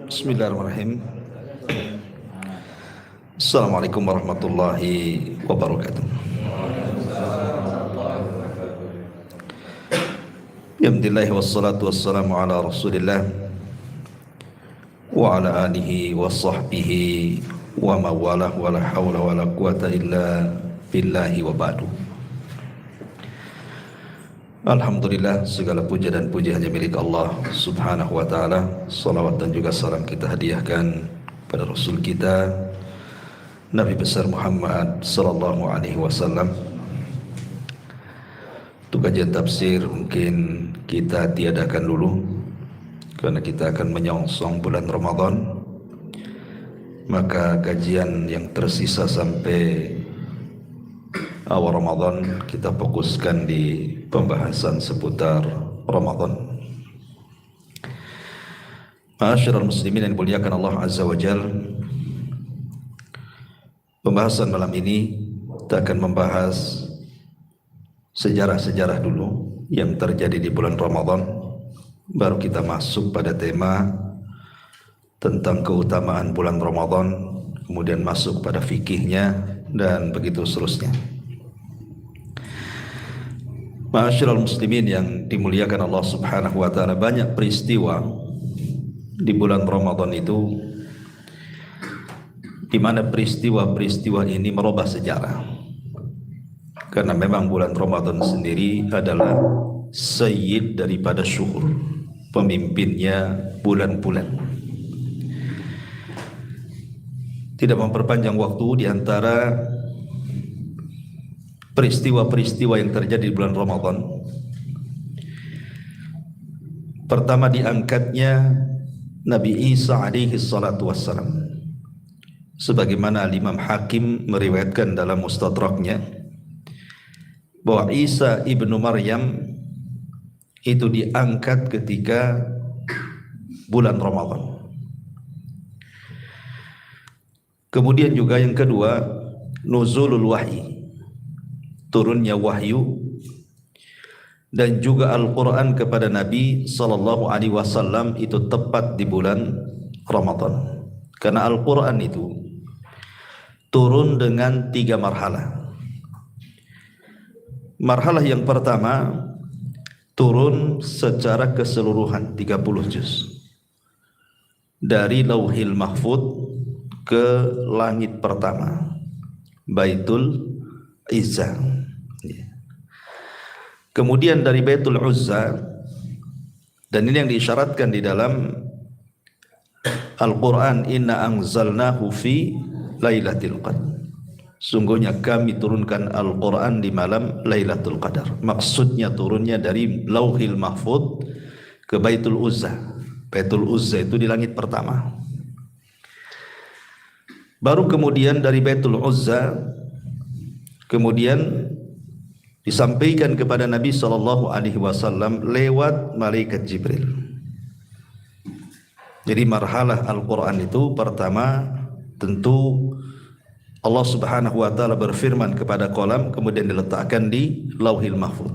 Bismillahirrahmanirrahim. Assalamualaikum warahmatullahi wabarakatuh. Alhamdulillah wassalatu wassalamu ala Rasulillah wa ala alihi wa sahbihi wa mawalah wa la hawla wa la quwata illa billahi wa ba'du. Alhamdulillah, segala puja dan puji hanya milik Allah subhanahu wa ta'ala. Salawat dan juga salam kita hadiahkan pada Rasul kita Nabi besar Muhammad sallallahu alaihi wasallam. Untuk kajian tafsir mungkin kita tiadakan dulu karena kita akan menyongsong bulan Ramadan. Maka kajian yang tersisa sampai awal Ramadan kita fokuskan di pembahasan seputar Ramadan. Ma'asyiral muslimin yang dimuliakan Allah Azza wa Jalla, pembahasan malam ini kita akan membahas sejarah-sejarah dulu yang terjadi di bulan Ramadan. Baru kita masuk pada tema tentang keutamaan bulan Ramadan, kemudian masuk pada fikihnya dan begitu seterusnya. Ma'asyiral muslimin yang dimuliakan Allah subhanahu wa ta'ala, banyak peristiwa di bulan Ramadan itu di mana peristiwa-peristiwa ini merubah sejarah. Karena memang bulan Ramadan sendiri adalah sayyid daripada syuhur, pemimpinnya bulan-bulan. Tidak memperpanjang waktu, di antara peristiwa-peristiwa yang terjadi di bulan Ramadan, pertama diangkatnya Nabi Isa alaihi salatu wassalam, sebagaimana Imam Hakim meriwayatkan dalam Mustadraknya bahwa Isa ibnu Maryam itu diangkat ketika bulan Ramadan. Kemudian juga yang kedua, nuzulul wahyi, turunnya wahyu, dan juga Al-Quran kepada Nabi sallallahu alaihi wasallam itu tepat di bulan Ramadan. Karena Al-Quran itu turun dengan 3 marhalah. Marhalah yang pertama turun secara keseluruhan 30 juz dari Lauhil Mahfud ke langit pertama, Baitul Izzah. Kemudian dari Baitul Uzza, dan ini yang diisyaratkan di dalam Al-Quran, inna anzalnahu fi lailatul qadar, sungguhnya kami turunkan Al-Quran di malam Lailatul Qadar. Maksudnya turunnya dari Lauhil Mahfud ke Baitul Uzza. Baitul Uzza itu di langit pertama. Baru kemudian dari Baitul Uzza kemudian disampaikan kepada Nabi sallallahu alaihi wasallam lewat malaikat Jibril. Jadi marhalah Al-Quran itu pertama tentu Allah subhanahu wa ta'ala berfirman kepada qalam, kemudian diletakkan di Lauhil Mahfud.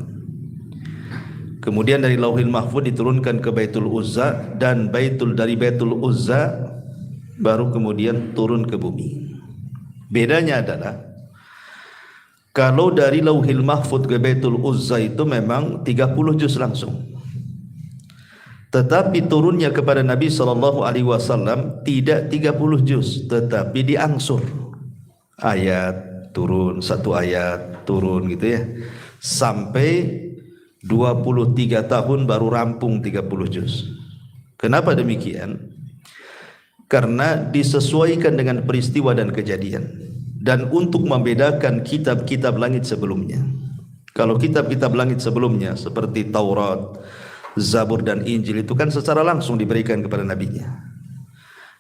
Kemudian dari Lauhil Mahfud diturunkan ke Baitul Uzza, dan dari Baitul Uzza baru kemudian turun ke bumi. Bedanya adalah kalau dari Lauhil Mahfud ke Baitul Uzza itu memang 30 juz langsung. Tetapi turunnya kepada Nabi sallallahu alaihi wasallam tidak 30 juz, tetapi diangsur. Ayat turun, satu ayat turun gitu ya. Sampai 23 tahun baru rampung 30 juz. Kenapa demikian? Karena disesuaikan dengan peristiwa dan kejadian, dan untuk membedakan kitab-kitab langit sebelumnya. Kalau kitab-kitab langit sebelumnya seperti Taurat, Zabur dan Injil itu kan secara langsung diberikan kepada nabinya,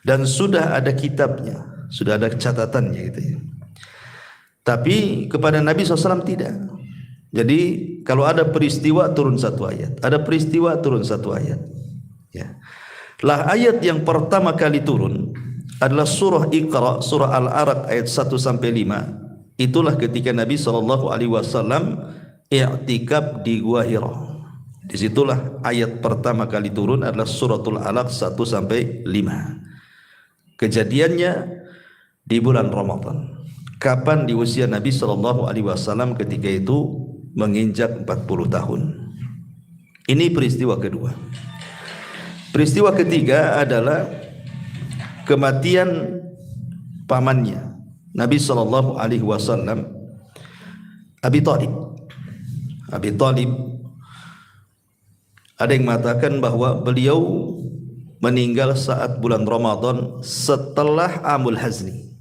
dan sudah ada kitabnya, sudah ada catatannya gitu ya. Tapi kepada Nabi SAW tidak. Jadi kalau ada peristiwa turun satu ayat, ada peristiwa turun satu ayat ya. Lah ayat yang pertama kali turun adalah surah Iqra, surah Al-Alaq ayat 1 sampai 5. Itulah ketika Nabi sallallahu alaihi wasallam i'tikaf di Gua Hira. Disitulah ayat pertama kali turun adalah suratul Alaq 1 sampai 5. Kejadiannya di bulan Ramadan. Kapan di usia Nabi sallallahu alaihi wasallam ketika itu menginjak 40 tahun. Ini peristiwa kedua. Peristiwa ketiga adalah kematian pamannya Nabi sallallahu alaihi wasallam, Abi Thalib. Abi Thalib, ada yang mengatakan bahwa beliau meninggal saat bulan Ramadan setelah Amul Hazni.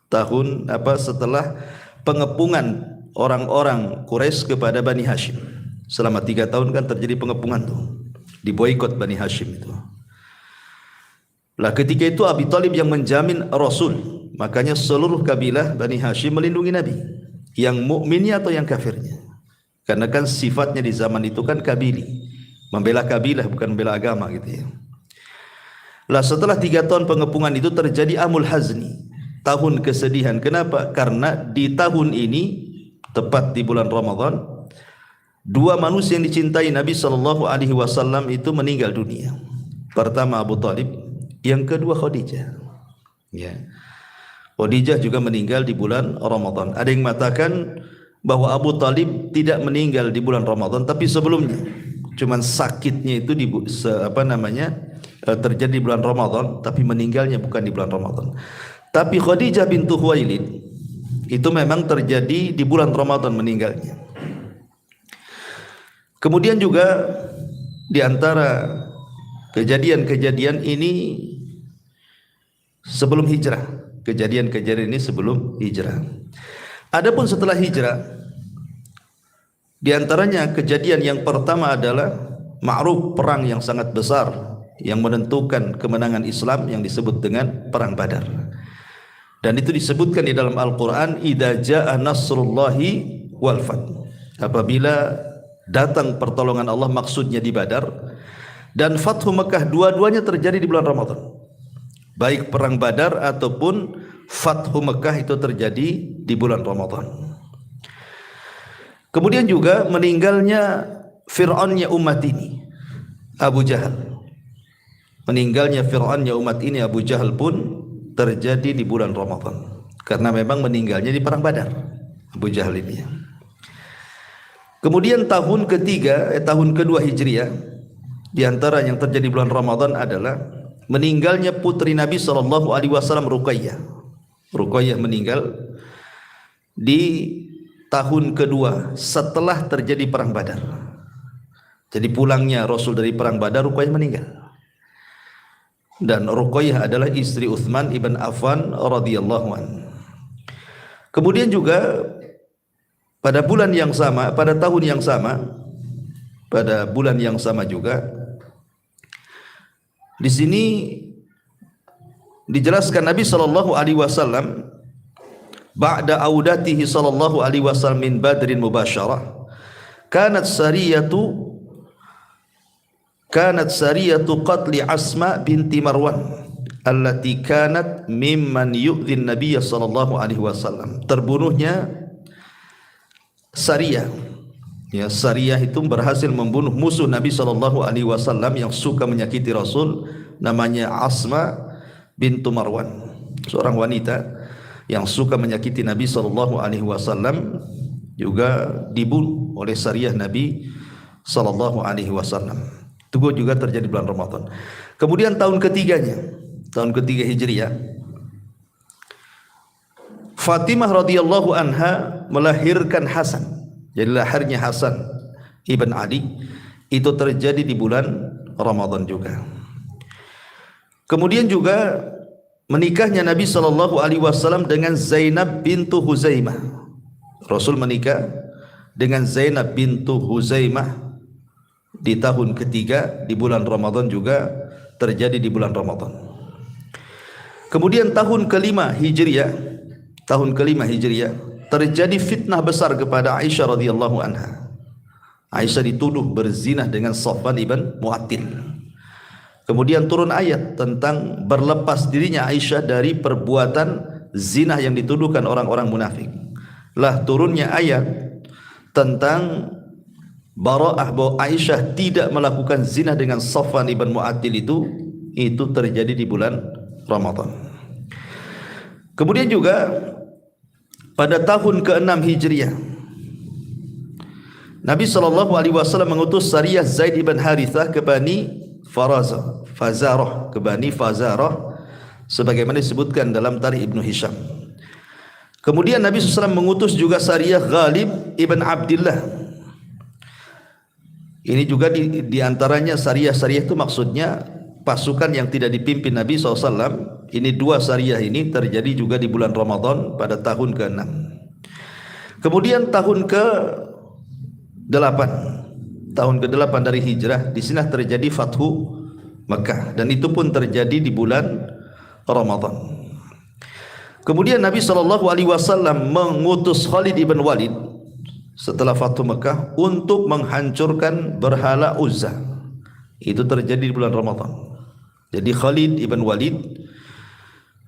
Setelah pengepungan orang-orang Quraisy kepada Bani Hashim. Selama 3 tahun kan terjadi pengepungan tuh, diboikot Bani Hashim itu. Lah ketika itu Abi Thalib yang menjamin Rasul, makanya seluruh kabilah Bani Hashim melindungi Nabi, yang mukminnya atau yang kafirnya. Karena kan sifatnya di zaman itu kan kabili, membela kabilah bukan membela agama gitu ya. Lah setelah 3 tahun pengepungan itu terjadi Amul Hazni, tahun kesedihan. Kenapa? Karena di tahun ini tepat di bulan Ramadan, 2 manusia yang dicintai Nabi sallallahu alaihi wasallam itu meninggal dunia. Pertama Abu Thalib, yang kedua Khadijah. Ya. Khadijah juga meninggal di bulan Ramadan. Ada yang mengatakan bahwa Abu Thalib tidak meninggal di bulan Ramadan tapi sebelumnya. Cuman sakitnya itu terjadi di bulan Ramadan tapi meninggalnya bukan di bulan Ramadan. Tapi Khadijah bintu Khuwailid itu memang terjadi di bulan Ramadan meninggalnya. Kemudian juga di antara kejadian-kejadian ini sebelum hijrah. Kejadian-kejadian ini sebelum hijrah. Adapun setelah hijrah, di antaranya kejadian yang pertama adalah ma'ruf, perang yang sangat besar yang menentukan kemenangan Islam yang disebut dengan perang Badar. Dan itu disebutkan di dalam Al-Quran, idza jaa nasrullahi wal fath. Apabila datang pertolongan Allah, maksudnya di Badar dan Fathu Mekah, dua-duanya terjadi di bulan Ramadan. Baik perang Badar ataupun Fathu Mekah itu terjadi di bulan Ramadan. Kemudian juga meninggalnya Fir'aunnya umat ini, Abu Jahal. Meninggalnya Fir'aunnya umat ini, Abu Jahal pun terjadi di bulan Ramadan. Karena memang meninggalnya di perang Badar, Abu Jahal ini. Kemudian tahun kedua Hijriah, di antara yang terjadi di bulan Ramadan adalah meninggalnya putri Nabi sallallahu alaihi wasallam, Ruqayyah. Ruqayyah meninggal di tahun kedua setelah terjadi perang Badar. Jadi pulangnya Rasul dari perang Badar, Ruqayyah meninggal. Dan Ruqayyah adalah istri Utsman ibn Affan radhiyallahu anhu. Kemudian juga pada bulan yang sama, pada tahun yang sama, pada bulan yang sama juga, di sini dijelaskan Nabi sallallahu alaihi wasallam ba'da audatihi sallallahu alaihi wasallam min Badrin mubasyarah, kanat sariyatu qatli Asma binti Marwan allati kanat mimman yu'dhin Nabiy sallallahu alaihi wasallam. Terbunuhnya Sariyah. Ya, Sariyah itu berhasil membunuh musuh Nabi sallallahu alaihi wasallam yang suka menyakiti Rasul, namanya Asma bintu Marwan, seorang wanita yang suka menyakiti Nabi sallallahu alaihi wasallam, juga dibunuh oleh Sariyah Nabi sallallahu alaihi wasallam. Itu juga terjadi bulan Ramadan. Kemudian tahun ketiga Hijriah, Fatimah radhiyallahu anha melahirkan Hasan. Jadi lahirnya Hasan ibn Ali itu terjadi di bulan Ramadan juga. Kemudian juga menikahnya Nabi sallallahu alaihi wasallam dengan Zainab bintu Huzaimah. Rasul menikah dengan Zainab bintu Huzaimah di tahun ketiga di bulan Ramadan, juga terjadi di bulan Ramadan. Kemudian tahun kelima Hijriah terjadi fitnah besar kepada Aisyah radhiyallahu anha. Aisyah dituduh berzinah dengan Safwan ibn Mu'attil. Kemudian turun ayat tentang berlepas dirinya Aisyah dari perbuatan zina yang dituduhkan orang-orang munafik. Lah turunnya ayat tentang bara'ah bahwa Aisyah tidak melakukan zina dengan Safwan ibn Mu'attil itu terjadi di bulan Ramadan. Kemudian juga pada tahun ke-6 Hijriah, Nabi SAW mengutus Sariyah Zaid ibn Harithah ke Bani Fazarah, sebagaimana disebutkan dalam Tarikh Ibnu Hisham. Kemudian Nabi SAW mengutus juga Sariyah Ghalib ibn Abdillah. Ini juga di antaranya Sariyah itu maksudnya pasukan yang tidak dipimpin Nabi SAW. Ini dua Sariyah ini terjadi juga di bulan Ramadan pada tahun ke-6. Kemudian tahun ke-8 dari hijrah, di sini terjadi Fathu Makkah, dan itu pun terjadi di bulan Ramadan. Kemudian Nabi SAW mengutus Khalid ibn Walid setelah Fathu Makkah untuk menghancurkan berhala Uzza. Itu terjadi di bulan Ramadan. Jadi Khalid ibn Walid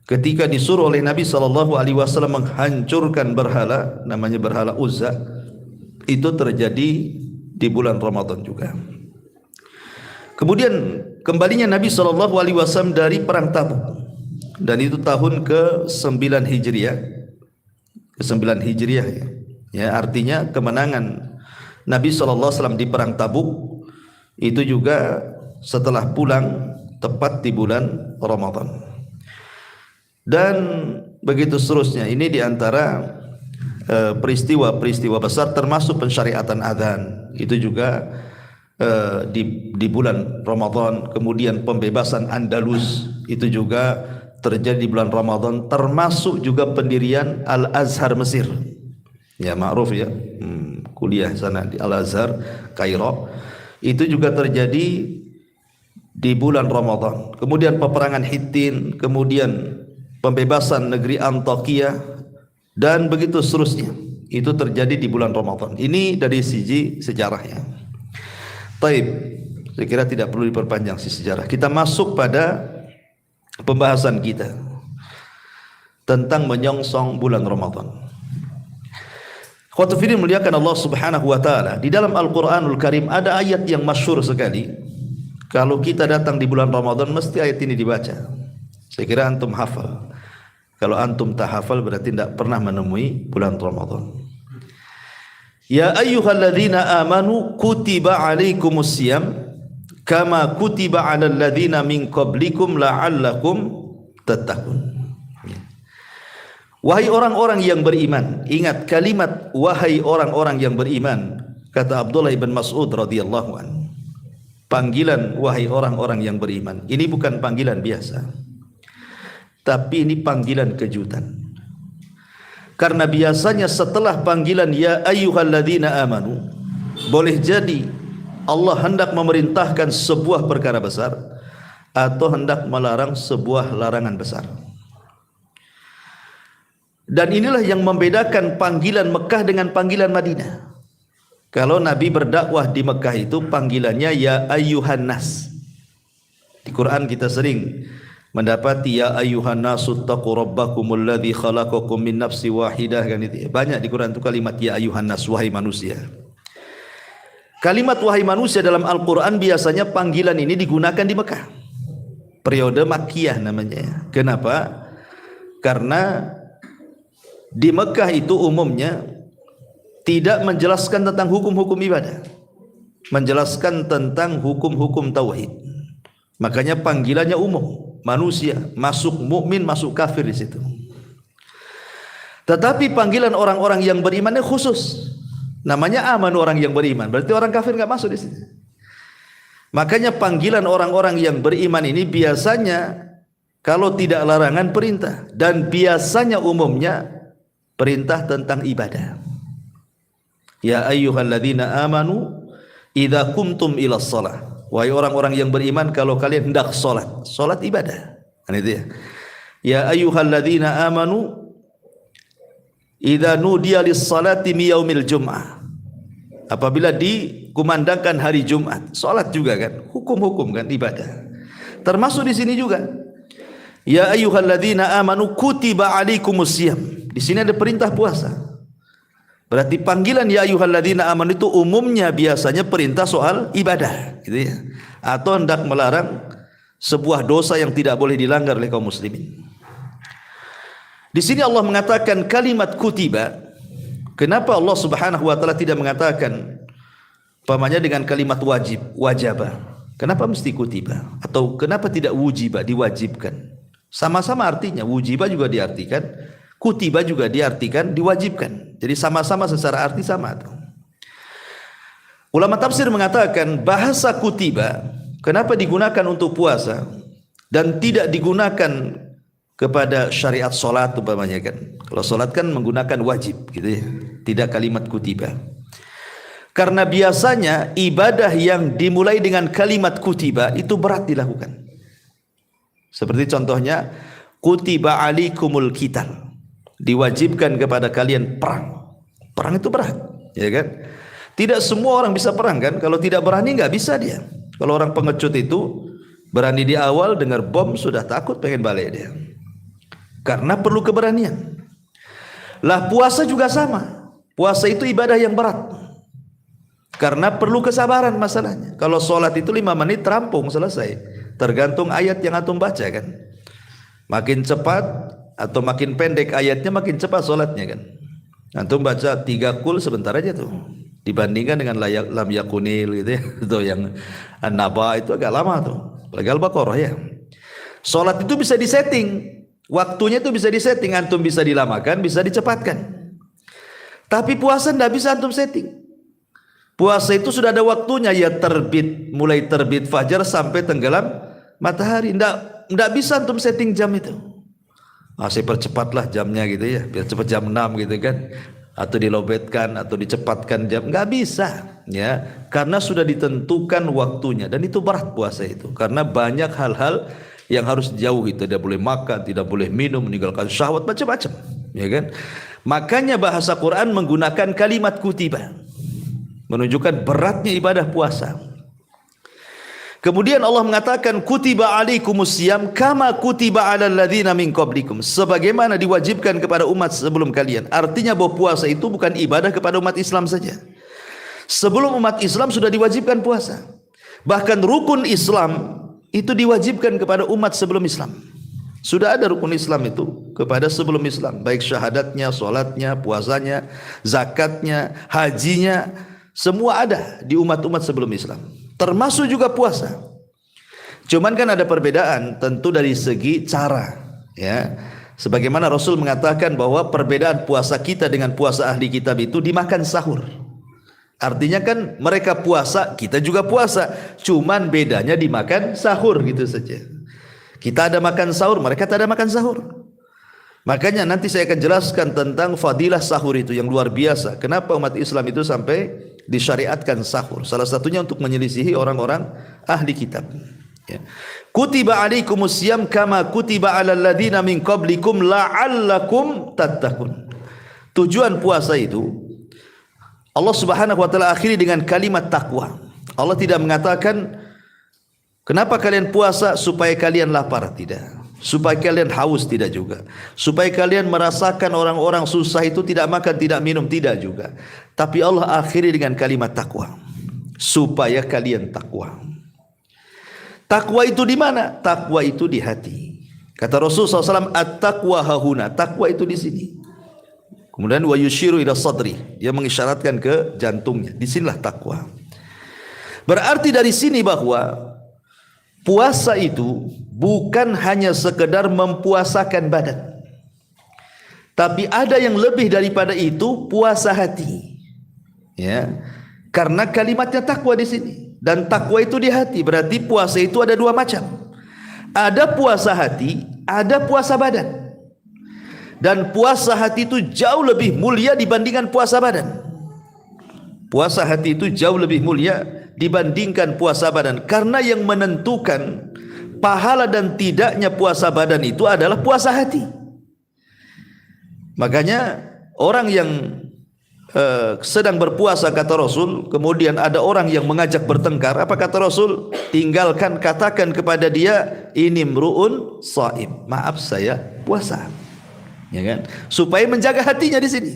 ketika disuruh oleh Nabi SAW menghancurkan berhala, namanya berhala Uzza, itu terjadi di bulan Ramadan juga. Kemudian kembalinya Nabi SAW dari perang Tabuk, dan itu tahun ke-9 Hijriah. Ya, artinya kemenangan Nabi SAW di perang Tabuk itu juga setelah pulang tepat di bulan Ramadan. Dan begitu seterusnya. Ini diantara peristiwa-peristiwa besar, termasuk pensyariatan adzan. Itu juga di bulan Ramadan. Kemudian pembebasan Andalus itu juga terjadi di bulan Ramadan, termasuk juga pendirian Al-Azhar Mesir. Ya, ma'ruf ya, kuliah sana di Al-Azhar Kairo, itu juga terjadi di bulan Ramadan. Kemudian peperangan Hittin, kemudian pembebasan negeri Antakya, dan begitu seterusnya. Itu terjadi di bulan Ramadan. Ini dari sisi sejarahnya. Taib, saya kira tidak perlu diperpanjang sisi sejarah. Kita masuk pada pembahasan kita tentang menyongsong bulan Ramadan. Khawatu fiddin muliakan Allah Subhanahu wa taala. Di dalam Al-Qur'anul Karim ada ayat yang masyhur sekali. Kalau kita datang di bulan Ramadan mesti ayat ini dibaca. Saya kira antum hafal. Kalau antum tak hafal berarti tidak pernah menemui bulan Ramadan. Ya ayyuhalladzina amanu kutiba alaikumusiyam kama kutiba alal ladzina min qablikum la'allakum tattaqun. Wahai orang-orang yang beriman, ingat kalimat wahai orang-orang yang beriman, kata Abdullah bin Mas'ud radhiyallahu anhu. Panggilan wahai orang-orang yang beriman ini bukan panggilan biasa, tapi ini panggilan kejutan. Karena biasanya setelah panggilan ya ayyuhalladzina amanu, boleh jadi Allah hendak memerintahkan sebuah perkara besar atau hendak melarang sebuah larangan besar. Dan inilah yang membedakan panggilan Mekah dengan panggilan Madinah. Kalau Nabi berdakwah di Mekah itu panggilannya ya ayyuhan nas. Di Quran kita sering mendapati ya ayyuhan nasu taqu rabbakumul ladzi khalaqakum min nafsi wahidah, kan itu. Banyak di Quran itu kalimat ya ayyuhan nas, wahai manusia. Kalimat wahai manusia dalam Al-Quran biasanya panggilan ini digunakan di Mekah. Periode Makkiyah namanya. Kenapa? Karena di Mekah itu umumnya tidak menjelaskan tentang hukum-hukum ibadah, menjelaskan tentang hukum-hukum tauhid. Makanya panggilannya umum, manusia, masuk mukmin, masuk kafir di situ. Tetapi panggilan orang-orang yang beriman khusus. Namanya aman, orang yang beriman. Berarti orang kafir enggak masuk di sini. Makanya panggilan orang-orang yang beriman ini biasanya kalau tidak larangan perintah, dan biasanya umumnya perintah tentang ibadah. Ya ayyuhalladzina amanu idza qumtum ilas shalah. Wahai orang-orang yang beriman, kalau kalian hendak salat, salat ibadah. Kan itu ya. Ya ayyuhalladzina amanu idza nudiya lis-salati mi yaumil jum'ah. Apabila dikumandangkan hari Jumat, salat juga kan, hukum-hukum kan, ibadah. Termasuk di sini juga. Ya ayyuhalladzina amanu kutiba alaikumusiyam. Di sini ada perintah puasa. Berarti panggilan ya ayyuhalladzina amanu itu umumnya biasanya perintah soal ibadah, gitu ya. Atau hendak melarang sebuah dosa yang tidak boleh dilanggar oleh kaum muslimin. Di sini Allah mengatakan kalimat kutiba. Kenapa Allah Subhanahu wa taala tidak mengatakan umpamanya dengan kalimat wajib, wajaba? Kenapa mesti kutiba? Atau kenapa tidak wujiba, diwajibkan? Sama-sama artinya, wujiba juga diartikan, kutiba juga diartikan diwajibkan. Jadi sama-sama secara arti sama. Ulama tafsir mengatakan bahasa kutiba kenapa digunakan untuk puasa dan tidak digunakan kepada syariat solat umpamanya kan. Kalau solat kan menggunakan wajib gitu ya, tidak kalimat kutiba. Karena biasanya ibadah yang dimulai dengan kalimat kutiba itu berat dilakukan. Seperti contohnya kutiba alikumul qital, diwajibkan kepada kalian perang. Perang itu berat, ya kan? Tidak semua orang bisa perang kan? Kalau tidak berani nggak bisa dia. Kalau orang pengecut itu berani di awal, dengar bom sudah takut pengen balik dia. Karena perlu keberanian. Lah puasa juga sama. Puasa itu ibadah yang berat. Karena perlu kesabaran masalahnya. Kalau sholat itu 5 menit rampung selesai. Tergantung ayat yang antum baca kan. Makin cepat atau makin pendek ayatnya makin cepat sholatnya kan. Antum baca 3 kul sebentar aja tuh. Dibandingkan dengan lam yakunil gitu ya. Itu yang an-naba itu agak lama tuh. Apalagi Al-Baqarah ya. Sholat itu bisa disetting. Waktunya itu bisa disetting, antum bisa dilamakan, bisa dicepatkan. Tapi puasa tidak bisa antum setting. Puasa itu sudah ada waktunya, ya terbit, mulai terbit fajar sampai tenggelam matahari. Tidak bisa antum setting jam itu. Saya percepatlah jamnya gitu ya, biar cepat jam 6 gitu kan. Atau dilobetkan atau dicepatkan jam, nggak bisa ya, karena sudah ditentukan waktunya. Dan itu berat puasa itu, karena banyak hal-hal yang harus dijauhi. Tidak boleh makan, tidak boleh minum, meninggalkan syahwat, macam-macam, ya kan? Makanya bahasa Quran menggunakan kalimat kutiba, menunjukkan beratnya ibadah puasa. Kemudian Allah mengatakan kutiba alaikumusiyam kama kutiba alal ladzina min qablikum, sebagaimana diwajibkan kepada umat sebelum kalian. Artinya bahwa puasa itu bukan ibadah kepada umat Islam saja. Sebelum umat Islam sudah diwajibkan puasa. Bahkan rukun Islam itu diwajibkan kepada umat sebelum Islam. Sudah ada rukun Islam itu kepada sebelum Islam, baik syahadatnya, sholatnya, puasanya, zakatnya, hajinya, semua ada di umat-umat sebelum Islam. Termasuk juga puasa. Cuman kan ada perbedaan tentu dari segi cara, ya. Sebagaimana Rasul mengatakan bahwa perbedaan puasa kita dengan puasa ahli kitab itu dimakan sahur. Artinya kan mereka puasa, kita juga puasa, cuman bedanya dimakan sahur gitu saja. Kita ada makan sahur, mereka tak ada makan sahur. Makanya nanti saya akan jelaskan tentang fadilah sahur itu yang luar biasa. Kenapa umat Islam itu sampai disyariatkan sahur? Salah satunya untuk menyelisihi orang-orang ahli kitab. Ya. Kutiba alaikumusiyam kama kutiba alal ladzina min qablikum la'allakum tattaqun. Tujuan puasa itu Allah Subhanahu wa taala akhiri dengan kalimat takwa. Allah tidak mengatakan kenapa kalian puasa supaya kalian lapar, tidak. Supaya kalian haus, tidak juga. Supaya kalian merasakan orang-orang susah itu tidak makan, tidak minum, tidak juga. Tapi Allah akhiri dengan kalimat takwa. Supaya kalian takwa. Takwa itu di mana? Takwa itu di hati. Kata Rasulullah SAW, at-taqwa hahuna. Takwa itu di sini. Kemudian wa yushiru ila sadri, dia mengisyaratkan ke jantungnya. Disinilah takwa. Berarti dari sini bahwa puasa itu bukan hanya sekedar mempuasakan badan, tapi ada yang lebih daripada itu, puasa hati. Ya, karena kalimatnya takwa di sini, dan takwa itu di hati. Berarti puasa itu ada 2 macam. Ada puasa hati, ada puasa badan. Dan puasa hati itu jauh lebih mulia dibandingkan puasa badan. Puasa hati itu jauh lebih mulia dibandingkan puasa badan. Karena yang menentukan pahala dan tidaknya puasa badan itu adalah puasa hati. Makanya orang yang sedang berpuasa, kata Rasul, kemudian ada orang yang mengajak bertengkar, apa kata Rasul? Tinggalkan, katakan kepada dia, ini mru'un shaim, maaf saya puasa. Ya kan? Supaya menjaga hatinya di sini.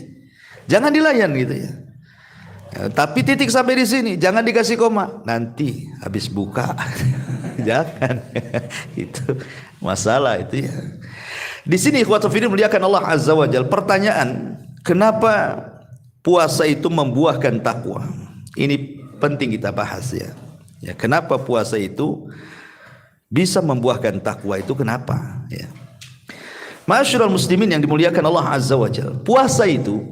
Jangan dilayan gitu ya. Tapi titik sampai di sini, jangan dikasih koma. Nanti habis buka. Jangan. Itu masalah itu ya. Di sini ikhwatul fillah muliakan Allah Azza wa Jalla. Pertanyaan, kenapa puasa itu membuahkan takwa? Ini penting kita bahas ya. Ya, kenapa puasa itu bisa membuahkan takwa, itu kenapa ya? Ma'asyiral muslimin yang dimuliakan Allah Azza wa Jalla, puasa itu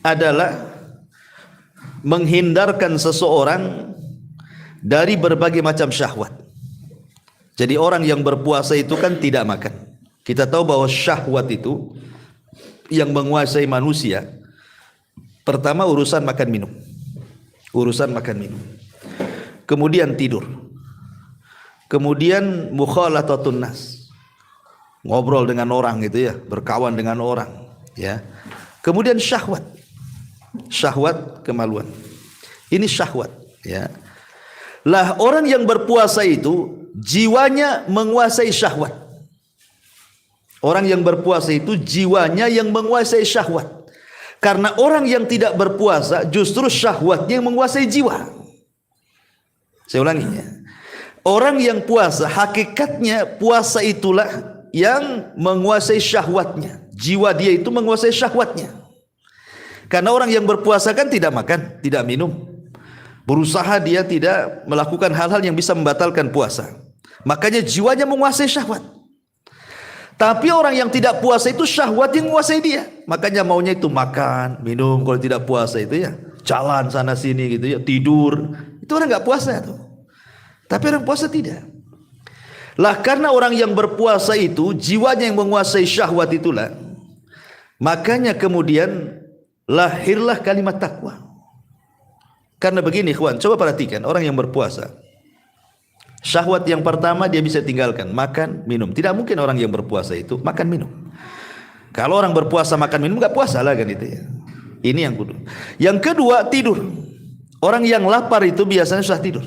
adalah menghindarkan seseorang dari berbagai macam syahwat. Jadi orang yang berpuasa itu kan tidak makan. Kita tahu bahwa syahwat itu yang menguasai manusia, pertama urusan makan minum. Urusan makan minum. Kemudian tidur. Kemudian mukhalathatun nas. Ngobrol dengan orang gitu ya, berkawan dengan orang, ya. Kemudian syahwat. Syahwat kemaluan. Ini syahwat, ya. Lah orang yang berpuasa itu jiwanya menguasai syahwat. Orang yang berpuasa itu jiwanya yang menguasai syahwat. Karena orang yang tidak berpuasa justru syahwatnya yang menguasai jiwa. Saya ulangi ya. Orang yang puasa hakikatnya puasa itulah yang menguasai syahwatnya. Jiwa dia itu menguasai syahwatnya. Karena orang yang berpuasa kan tidak makan, tidak minum. Berusaha dia tidak melakukan hal-hal yang bisa membatalkan puasa. Makanya jiwanya menguasai syahwat. Tapi orang yang tidak puasa itu syahwat yang menguasai dia. Makanya maunya itu makan, minum. Kalau tidak puasa itu ya jalan sana sini gitu ya, tidur. Itu orang nggak puasa tuh. Tapi orang puasa tidak. Lah karena orang yang berpuasa itu jiwanya yang menguasai syahwat itulah. Makanya kemudian lahirlah kalimat takwa. Karena begini ikhwan, coba perhatikan orang yang berpuasa. Syahwat yang pertama dia bisa tinggalkan, makan, minum. Tidak mungkin orang yang berpuasa itu makan, minum. Kalau orang berpuasa makan, minum nggak puasa lah kan itu ya. Ini yang kedua. Yang kedua tidur. Orang yang lapar itu biasanya susah tidur.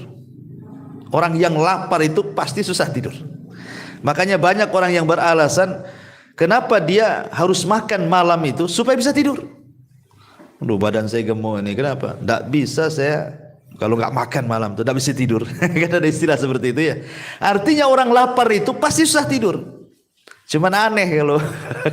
Orang yang lapar itu pasti susah tidur. Makanya banyak orang yang beralasan kenapa dia harus makan malam itu supaya bisa tidur. Aduh badan saya gemuk ini, kenapa? Tidak bisa saya kalau nggak makan malam itu tidak bisa tidur. Kan ada istilah seperti itu ya. Artinya orang lapar itu pasti susah tidur. Cuman aneh kalau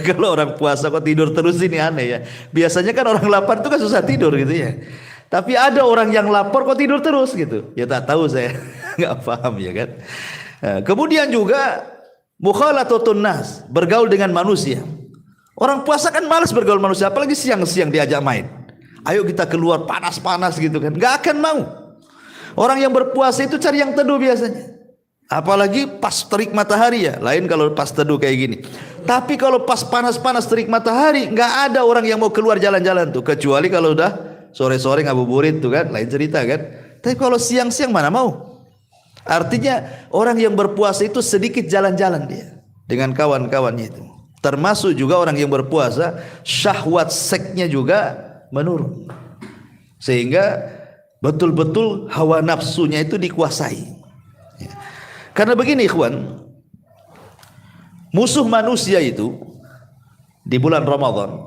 kalau orang puasa kok tidur terus, ini aneh ya. Biasanya kan orang lapar itu kan susah tidur gitu ya. Tapi ada orang yang lapar kok tidur terus gitu. Ya tak tahu saya, nggak paham ya kan. Nah, kemudian juga mukhalathatun nas, bergaul dengan manusia. Orang puasa kan malas bergaul manusia, apalagi siang-siang diajak main. Ayo kita keluar panas-panas gitu kan, nggak akan mau. Orang yang berpuasa itu cari yang teduh biasanya. Apalagi pas terik matahari ya, lain kalau pas teduh kayak gini. Tapi kalau pas panas-panas terik matahari, nggak ada orang yang mau keluar jalan-jalan tuh, kecuali kalau udah sore-sore ngabuburit tuh kan, lain cerita kan. Tapi kalau siang-siang mana mau? Artinya orang yang berpuasa itu sedikit jalan-jalan dia dengan kawan-kawannya itu. Termasuk juga orang yang berpuasa syahwat seksnya juga menurun. Sehingga betul-betul hawa nafsunya itu dikuasai. Karena begini ikhwan, musuh manusia itu di bulan Ramadan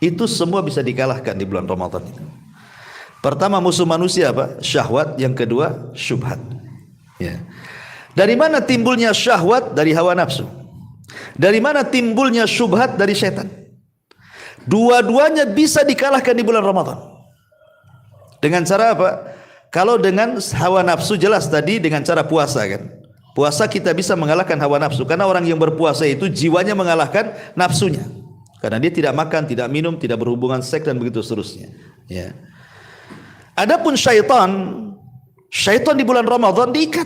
itu semua bisa dikalahkan di bulan Ramadan itu. Pertama musuh manusia apa? Syahwat. Yang kedua syubhat. Ya. Dari mana timbulnya syahwat? Dari hawa nafsu. Dari mana timbulnya syubhat? Dari setan. Dua-duanya bisa dikalahkan di bulan Ramadan. Dengan cara apa? Kalau dengan hawa nafsu jelas tadi dengan cara puasa kan. Puasa kita bisa mengalahkan hawa nafsu karena orang yang berpuasa itu jiwanya mengalahkan nafsunya. Karena dia tidak makan, tidak minum, tidak berhubungan seks dan begitu seterusnya. Ya. Adapun syaitan di bulan Ramadan diikat.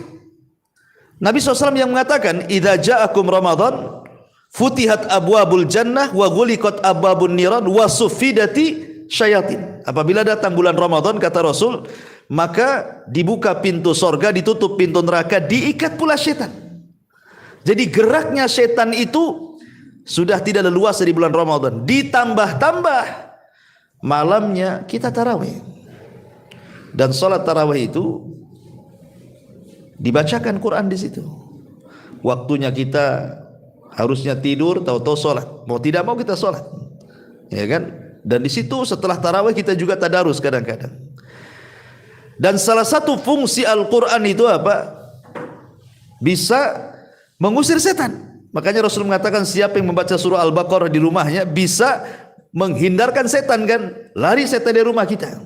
Nabi SAW yang mengatakan, "Idza ja'akum Ramadan, futihat abwabul jannah wa ghuliqat abwabun niran wa suffidati syayatin." Apabila datang bulan Ramadan kata Rasul, maka dibuka pintu sorga, ditutup pintu neraka, diikat pula setan. Jadi geraknya setan itu sudah tidak leluasa di bulan Ramadan. Ditambah-tambah malamnya kita tarawih. Dan salat tarawih itu dibacakan Quran di situ. Waktunya kita harusnya tidur, tahu-tahu salat. Mau tidak mau kita salat. Ya kan? Dan di situ setelah tarawih kita juga tadarus kadang-kadang. Dan salah satu fungsi Al-Quran itu apa? Bisa mengusir setan. Makanya Rasul mengatakan siapa yang membaca surah Al-Baqarah di rumahnya bisa menghindarkan setan kan. Lari setan dari rumah kita.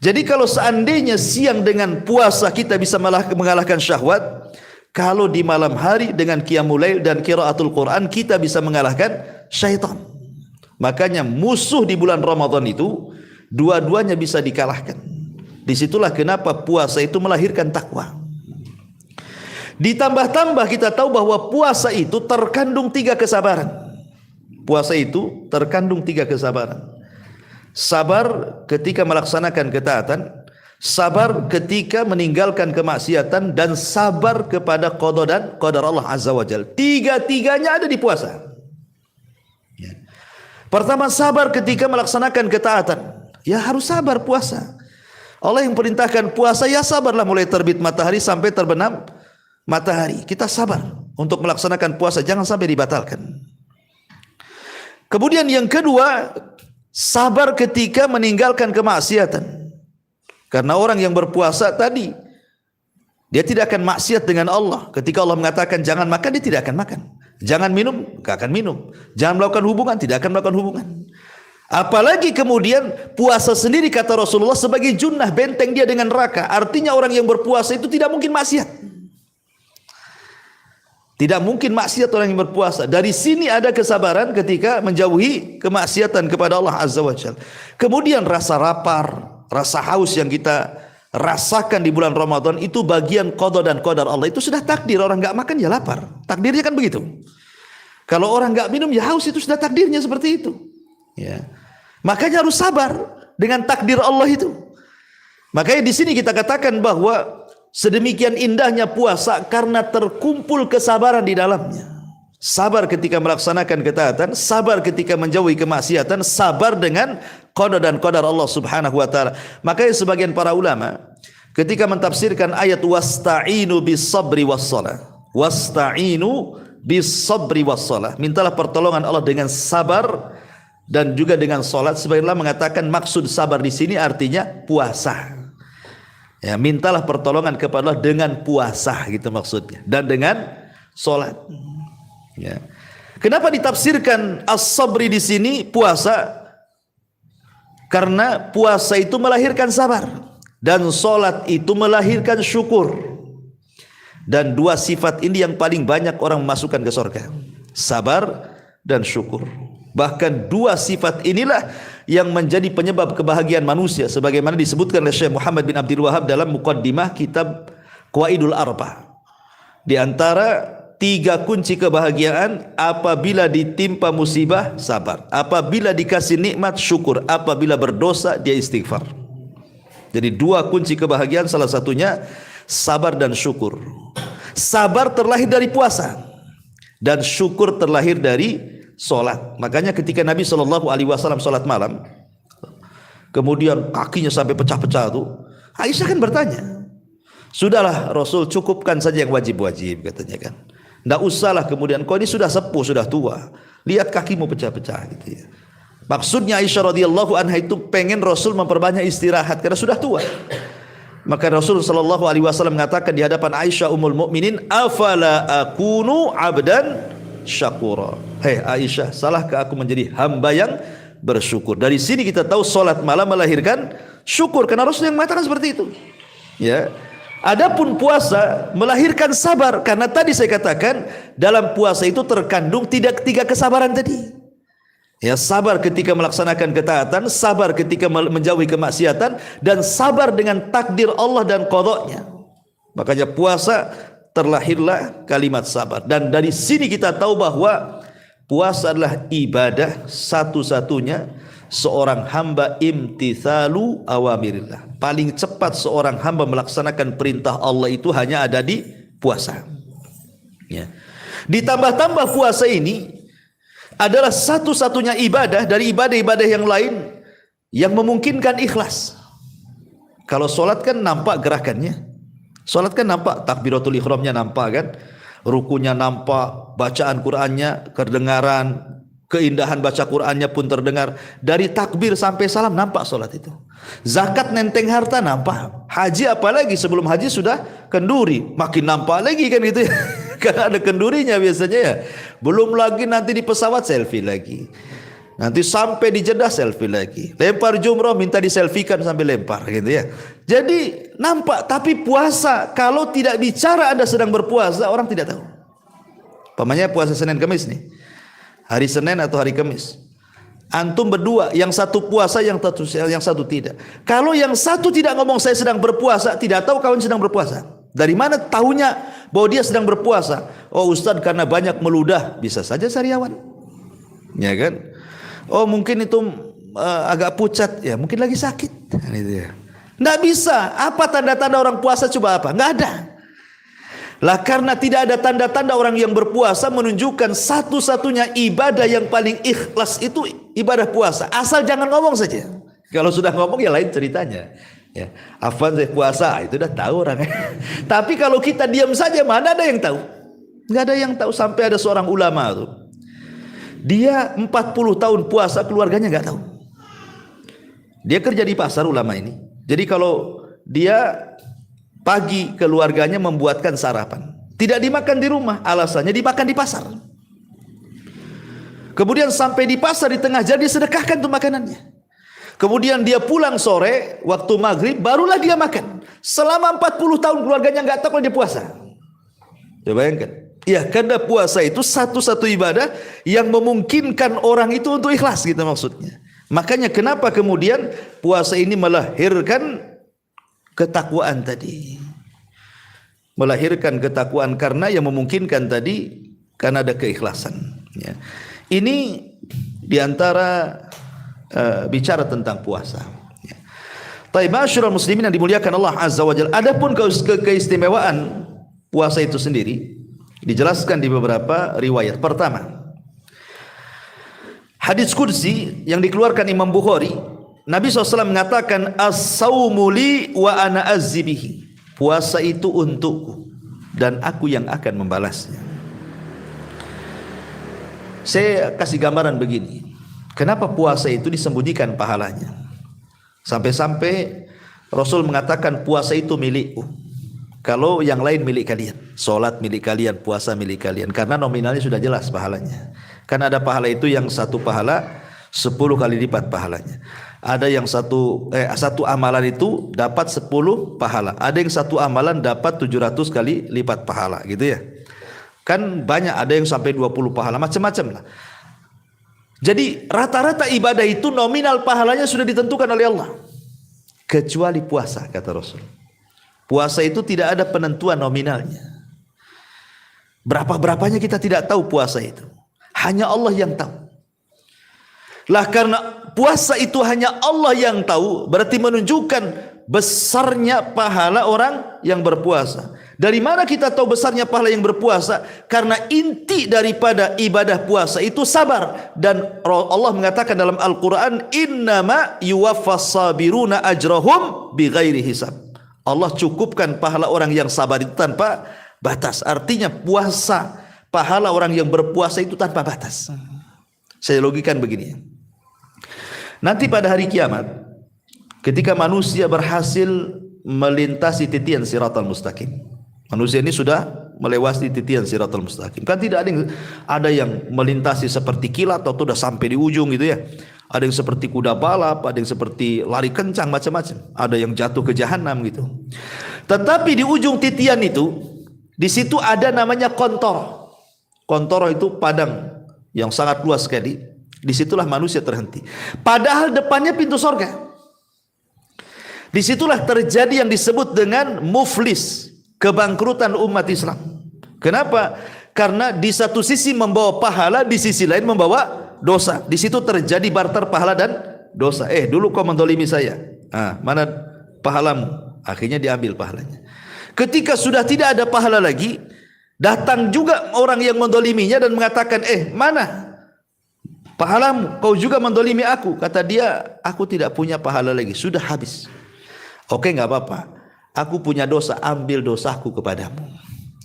Jadi kalau seandainya siang dengan puasa kita bisa mengalahkan syahwat, kalau di malam hari dengan qiyamul lail dan qiraatul Quran kita bisa mengalahkan syaitan. Makanya musuh di bulan Ramadan itu dua-duanya bisa dikalahkan. Disitulah kenapa puasa itu melahirkan takwa. Ditambah-tambah kita tahu bahwa puasa itu terkandung 3 kesabaran. Puasa itu terkandung 3 kesabaran. Sabar ketika melaksanakan ketaatan, sabar ketika meninggalkan kemaksiatan, dan sabar kepada qada dan qadar Allah Azza wa Jalla. Tiga-tiganya ada di puasa. Pertama, sabar ketika melaksanakan ketaatan. Ya harus sabar puasa. Allah yang perintahkan puasa, ya sabarlah mulai terbit matahari sampai terbenam matahari. Kita sabar untuk melaksanakan puasa, jangan sampai dibatalkan. Kemudian yang kedua, sabar ketika meninggalkan kemaksiatan. Karena orang yang berpuasa tadi, dia tidak akan maksiat dengan Allah. Ketika Allah mengatakan jangan makan, dia tidak akan makan. Jangan minum, tidak akan minum. Jangan melakukan hubungan, tidak akan melakukan hubungan. Apalagi kemudian puasa sendiri kata Rasulullah sebagai junnah, benteng dia dengan neraka. Artinya orang yang berpuasa itu tidak mungkin maksiat. Tidak mungkin maksiat orang yang berpuasa. Dari sini ada kesabaran ketika menjauhi kemaksiatan kepada Allah Azza wa Jalla. Kemudian rasa lapar, rasa haus yang kita rasakan di bulan Ramadan itu bagian qada dan qadar Allah. Itu sudah takdir. Orang enggak makan ya lapar. Takdirnya kan begitu. Kalau orang enggak minum ya haus, itu sudah takdirnya seperti itu. Ya. Makanya harus sabar dengan takdir Allah itu. Makanya di sini kita katakan bahwa sedemikian indahnya puasa karena terkumpul kesabaran di dalamnya. Sabar ketika melaksanakan ketaatan, sabar ketika menjauhi kemaksiatan, sabar dengan qada dan qadar Allah Subhanahu wa taala. Makanya sebagian para ulama ketika mentafsirkan ayat wasta'inu bis-sabri was-shalah. Wasta'inu bis-sabri was-shalah. Mintalah pertolongan Allah dengan sabar dan juga dengan salat. Sebagian ulama mengatakan maksud sabar di sini artinya puasa. Ya, mintalah pertolongan kepada Allah dengan puasa gitu maksudnya, dan dengan salat. Ya. Kenapa ditafsirkan as-sabri di sini puasa? Karena puasa itu melahirkan sabar dan salat itu melahirkan syukur. Dan dua sifat ini yang paling banyak orang memasukkan ke surga. Sabar dan syukur. Bahkan dua sifat inilah yang menjadi penyebab kebahagiaan manusia, sebagaimana disebutkan oleh Syekh Muhammad bin Abdul Wahab dalam muqaddimah kitab Qawaidul Arba. Di antara 3 kunci kebahagiaan: apabila ditimpa musibah sabar, apabila dikasih nikmat syukur, apabila berdosa dia istighfar. Jadi 2 kunci kebahagiaan, salah satunya sabar dan syukur. Sabar terlahir dari puasa dan syukur terlahir dari solat. Makanya ketika Nabi SAW solat malam, kemudian kakinya sampai pecah-pecah tuh, Aisyah kan bertanya, sudahlah Rasul, cukupkan saja yang wajib-wajib, katanya kan. Tidak usahlah kemudian, kau ini sudah sepuh, sudah tua, lihat kakimu pecah-pecah gitu ya. Maksudnya Aisyah radhiyallahu anha itu pengen Rasul memperbanyak istirahat karena sudah tua. Maka Rasul SAW mengatakan di hadapan Aisyah ummul mukminin, afala akunu abdan syakura. Hei Aisyah, salahkah aku menjadi hamba yang bersyukur? Dari sini kita tahu solat malam melahirkan syukur, karena Rasul yang mengatakan seperti itu. Ya. Adapun puasa melahirkan sabar, karena tadi saya katakan dalam puasa itu terkandung 3 kesabaran tadi. Ya, sabar ketika melaksanakan ketaatan, sabar ketika menjauhi kemaksiatan, dan sabar dengan takdir Allah dan qadanya. Makanya puasa terlahirlah kalimat sabar. Dan dari sini kita tahu bahwa puasa adalah ibadah satu-satunya seorang hamba imtithalu awamirillah. Paling cepat seorang hamba melaksanakan perintah Allah itu hanya ada di puasa. Ya. Ditambah-tambah puasa ini adalah satu-satunya ibadah dari ibadah-ibadah yang lain yang memungkinkan ikhlas. Kalau solat kan nampak gerakannya, solat kan nampak takbiratul ihramnya nampak kan, rukunya nampak, bacaan Qur'annya kedengaran, Keindahan baca Qur'annya pun terdengar. Dari takbir sampai salam nampak solat itu. Zakat nenteng harta nampak. Haji apalagi sebelum haji sudah kenduri. Makin nampak lagi kan gitu ya. Karena ada kendurinya biasanya ya. Belum lagi nanti di pesawat selfie lagi. Nanti sampai di Jeddah selfie lagi. Lempar jumroh minta diselfikan sambil lempar gitu ya. Jadi nampak, tapi puasa kalau tidak bicara Anda sedang berpuasa orang tidak tahu. Pamannya puasa Senin Kamis nih. Hari Senin atau hari Kamis. Antum berdua, yang satu puasa, yang satu tidak. Kalau yang satu tidak ngomong saya sedang berpuasa, tidak tahu kawan sedang berpuasa. Dari mana tahunya bahwa dia sedang berpuasa? Oh Ustaz, karena banyak meludah. Bisa saja sariawan. Ya kan? Oh mungkin itu agak pucat. Ya mungkin lagi sakit. Nggak bisa. Apa tanda-tanda orang puasa coba apa? Nggak ada. Lah karena tidak ada tanda-tanda orang yang berpuasa menunjukkan satu-satunya ibadah yang paling ikhlas itu ibadah puasa. Asal jangan ngomong saja. Kalau sudah ngomong ya lain ceritanya. Ya, afwan saya puasa itu udah tahu orang. Tapi kalau kita diam saja mana ada yang tahu? Nggak ada yang tahu. Sampai ada seorang ulama tuh. Dia 40 tahun puasa, keluarganya nggak tahu. Dia kerja di pasar ulama ini. Jadi kalau dia pagi keluarganya membuatkan sarapan, tidak dimakan di rumah, alasannya dimakan di pasar. Kemudian sampai di pasar di tengah jalan disedekahkan tuh makanannya. Kemudian dia pulang sore waktu maghrib barulah dia makan. Selama 40 tahun keluarganya nggak tahu kalau dia puasa. Coba bayangkan. Ya karena puasa itu satu-satu ibadah yang memungkinkan orang itu untuk ikhlas gitu maksudnya. Makanya kenapa kemudian puasa ini melahirkan ketakwaan tadi. Melahirkan ketakwaan karena yang memungkinkan tadi karena ada keikhlasan. Ya. Ini diantara bicara tentang puasa. Ya. Taib ma'asyiral muslimin yang dimuliakan Allah Azza wa Jalla. Adapun keistimewaan puasa itu sendiri dijelaskan di beberapa riwayat. Pertama, hadis qudsi yang dikeluarkan Imam Bukhari, Nabi SAW mengatakan as-sawmu li wa ana azzibihi. Puasa itu untukku dan aku yang akan membalasnya. Saya kasih gambaran begini. Kenapa puasa itu disembunyikan pahalanya? Sampai-sampai Rasul mengatakan puasa itu milikku. Kalau yang lain milik kalian, solat milik kalian, puasa milik kalian. Karena nominalnya sudah jelas pahalanya. Karena ada pahala itu yang satu pahala 10 kali lipat pahalanya. Ada yang satu amalan itu dapat 10 pahala. Ada yang satu amalan dapat 700 kali lipat pahala, gitu ya. Kan banyak, ada yang sampai 20 pahala, macam-macam lah. Jadi rata-rata ibadah itu nominal pahalanya sudah ditentukan oleh Allah. Kecuali puasa, kata Rasul. Puasa itu tidak ada penentuan nominalnya. Berapa-berapanya kita tidak tahu puasa itu. Hanya Allah yang tahu. Lah karena puasa itu hanya Allah yang tahu, berarti menunjukkan besarnya pahala orang yang berpuasa. Dari mana kita tahu besarnya pahala yang berpuasa? Karena inti daripada ibadah puasa itu sabar. Dan Allah mengatakan dalam Al-Quran, innama yuwaffas sabiruna ajrahum bighairi hisab. Allah cukupkan pahala orang yang sabar itu tanpa batas. Artinya puasa, pahala orang yang berpuasa itu tanpa batas. Saya logikan begini. Nanti pada hari kiamat, ketika manusia berhasil melintasi titian Siratal Mustaqim. Manusia ini sudah melewati titian Siratal Mustaqim. Kan tidak ada yang melintasi seperti kilat atau sudah sampai di ujung gitu ya. Ada yang seperti kuda balap, ada yang seperti lari kencang, macam-macam. Ada yang jatuh ke jahanam gitu. Tetapi di ujung titian itu, di situ ada namanya kontoro. Kontoro itu padang yang sangat luas sekali. Disitulah manusia terhenti. Padahal depannya pintu sorga. Disitulah terjadi yang disebut dengan muflis, kebangkrutan umat Islam. Kenapa? Karena di satu sisi membawa pahala, di sisi lain membawa dosa. Di situ terjadi barter pahala dan dosa. Dulu kau mendolimi saya. Mana pahalamu? Akhirnya diambil pahalanya. Ketika sudah tidak ada pahala lagi, datang juga orang yang mendoliminya dan mengatakan, mana pahalamu? Kau juga mendolimi aku. Kata dia, aku tidak punya pahala lagi. Sudah habis. Oke, nggak apa-apa. Aku punya dosa, ambil dosaku kepadamu.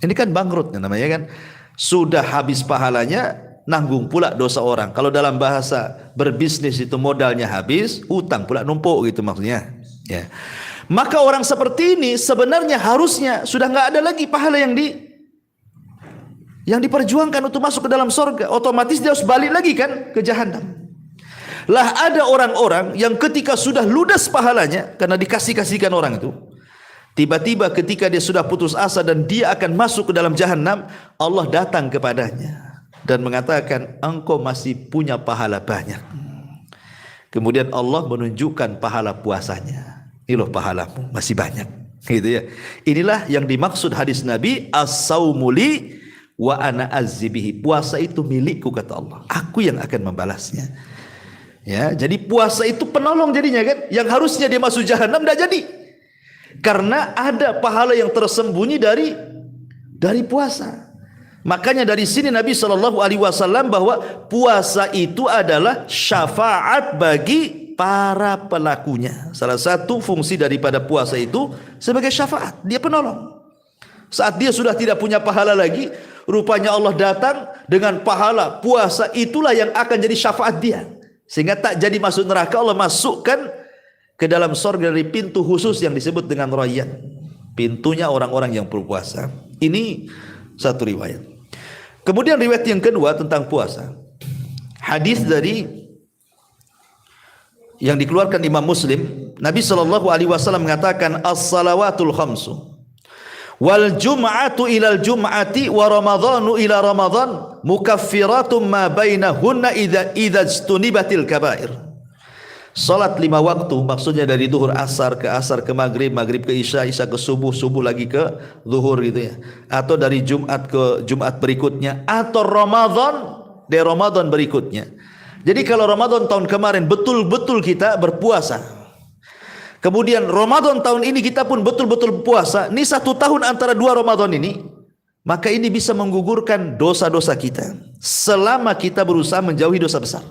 Ini kan bangkrut namanya kan. Sudah habis pahalanya, nanggung pula dosa orang. Kalau dalam bahasa berbisnis itu modalnya habis, utang pula numpuk gitu maksudnya. Ya. Maka orang seperti ini sebenarnya harusnya sudah nggak ada lagi pahala yang diperjuangkan untuk masuk ke dalam surga. Otomatis dia harus balik lagi kan ke jahanam. Lah ada orang-orang yang ketika sudah ludas pahalanya karena dikasih-kasihkan orang itu, tiba-tiba ketika dia sudah putus asa dan dia akan masuk ke dalam jahanam, Allah datang kepadanya dan mengatakan, engkau masih punya pahala banyak. Kemudian Allah menunjukkan pahala puasanya. Ini loh pahalamu masih banyak, gitu ya. Inilah yang dimaksud hadis Nabi, as-saumu li wa ana azzibihi. Puasa itu milikku kata Allah, aku yang akan membalasnya. Ya, jadi puasa itu penolong jadinya kan, yang harusnya dia masuk jahanam tidak jadi. Karena ada pahala yang tersembunyi dari puasa. Makanya dari sini Nabi SAW bahwa puasa itu adalah syafaat bagi para pelakunya. Salah satu fungsi daripada puasa itu sebagai syafaat, dia penolong. Saat dia sudah tidak punya pahala lagi, rupanya Allah datang dengan pahala puasa, itulah yang akan jadi syafaat dia. Sehingga tak jadi masuk neraka, Allah masukkan ke dalam surga dari pintu khusus yang disebut dengan Rayyan. Pintunya orang-orang yang berpuasa. Ini satu riwayat. Kemudian riwayat yang kedua tentang puasa. Hadis dari yang dikeluarkan Imam Muslim, Nabi SAW mengatakan, as-salawatul khamsu wal jum'atu ilal jum'ati wa ramadhanu ila ramadhan mukaffiratum ma bainahunna idza istunibatil kabair. Salat 5 waktu, maksudnya dari duhur asar ke maghrib, maghrib ke isya, isya ke subuh, subuh lagi ke zuhur gitu ya. Atau dari Jumat ke Jumat berikutnya, atau Ramadan dari Ramadan berikutnya. Jadi kalau Ramadan tahun kemarin betul-betul kita berpuasa, kemudian Ramadan tahun ini kita pun betul-betul puasa, ini 1 tahun antara 2 Ramadan ini, maka ini bisa menggugurkan dosa-dosa kita selama kita berusaha menjauhi dosa besar.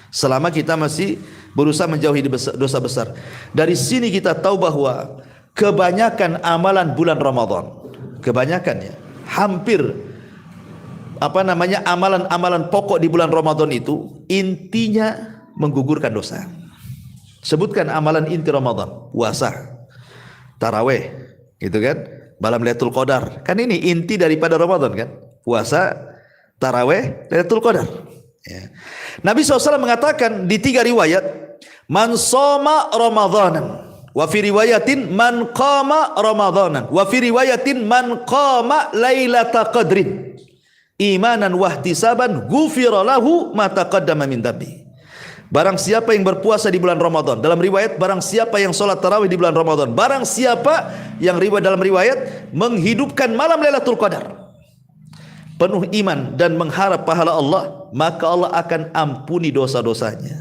Selama kita masih berusaha menjauhi dosa besar. Dari sini kita tahu bahwa kebanyakan amalan bulan Ramadan, kebanyakannya hampir amalan-amalan pokok di bulan Ramadan itu intinya menggugurkan dosa. Sebutkan amalan inti Ramadan, puasa, taraweh, gitu kan, malam Lailatul Qadar. Kan ini inti daripada Ramadan kan, puasa, taraweh, Lailatul Qadar. Ya. Nabi SAW mengatakan di 3 riwayat, man shoma Ramadanan, wa fi riwayatin man qama Ramadanan, wa fi riwayatin man qama Lailatul Qadrin imanan wahtisaban ghufira lahu ma taqaddama min dhanbi. Barang siapa yang berpuasa di bulan Ramadan, dalam riwayat barang siapa yang sholat tarawih di bulan Ramadan, barang siapa yang dalam riwayat menghidupkan malam Lailatul Qadar penuh iman dan mengharap pahala Allah, maka Allah akan ampuni dosa-dosanya.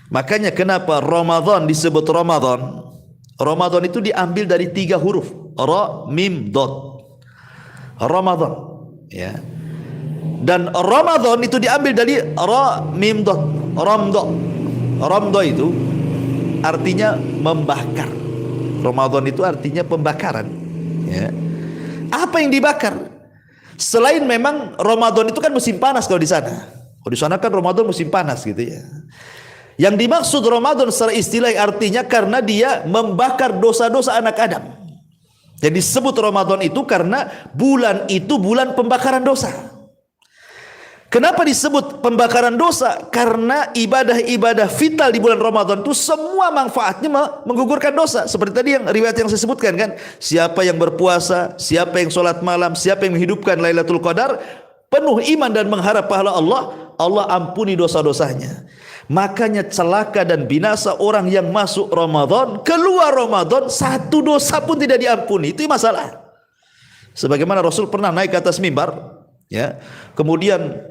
Makanya kenapa Ramadan disebut Ramadan? Ramadan itu diambil dari 3 huruf, ra mim dot. Ramadan, ya. Dan Ramadan itu diambil dari ra mim dot, ramdo. Ramdo itu artinya membakar. Ramadan itu artinya pembakaran, ya. Apa yang dibakar? Selain memang Ramadan itu kan musim panas kalau di sana. Kalau di sana kan Ramadan musim panas gitu ya. Yang dimaksud Ramadan secara istilah artinya karena dia membakar dosa-dosa anak Adam. Jadi disebut Ramadan itu karena bulan itu bulan pembakaran dosa. Kenapa disebut pembakaran dosa? Karena ibadah-ibadah vital di bulan Ramadan itu semua manfaatnya menggugurkan dosa. Seperti tadi yang riwayat yang saya sebutkan kan, siapa yang berpuasa, siapa yang sholat malam, siapa yang menghidupkan Lailatul Qadar, penuh iman dan mengharap pahala Allah, Allah ampuni dosa-dosanya. Makanya celaka dan binasa orang yang masuk Ramadan, keluar Ramadan, 1 dosa pun tidak diampuni. Itu masalah. Sebagaimana Rasul pernah naik ke atas mimbar, ya, kemudian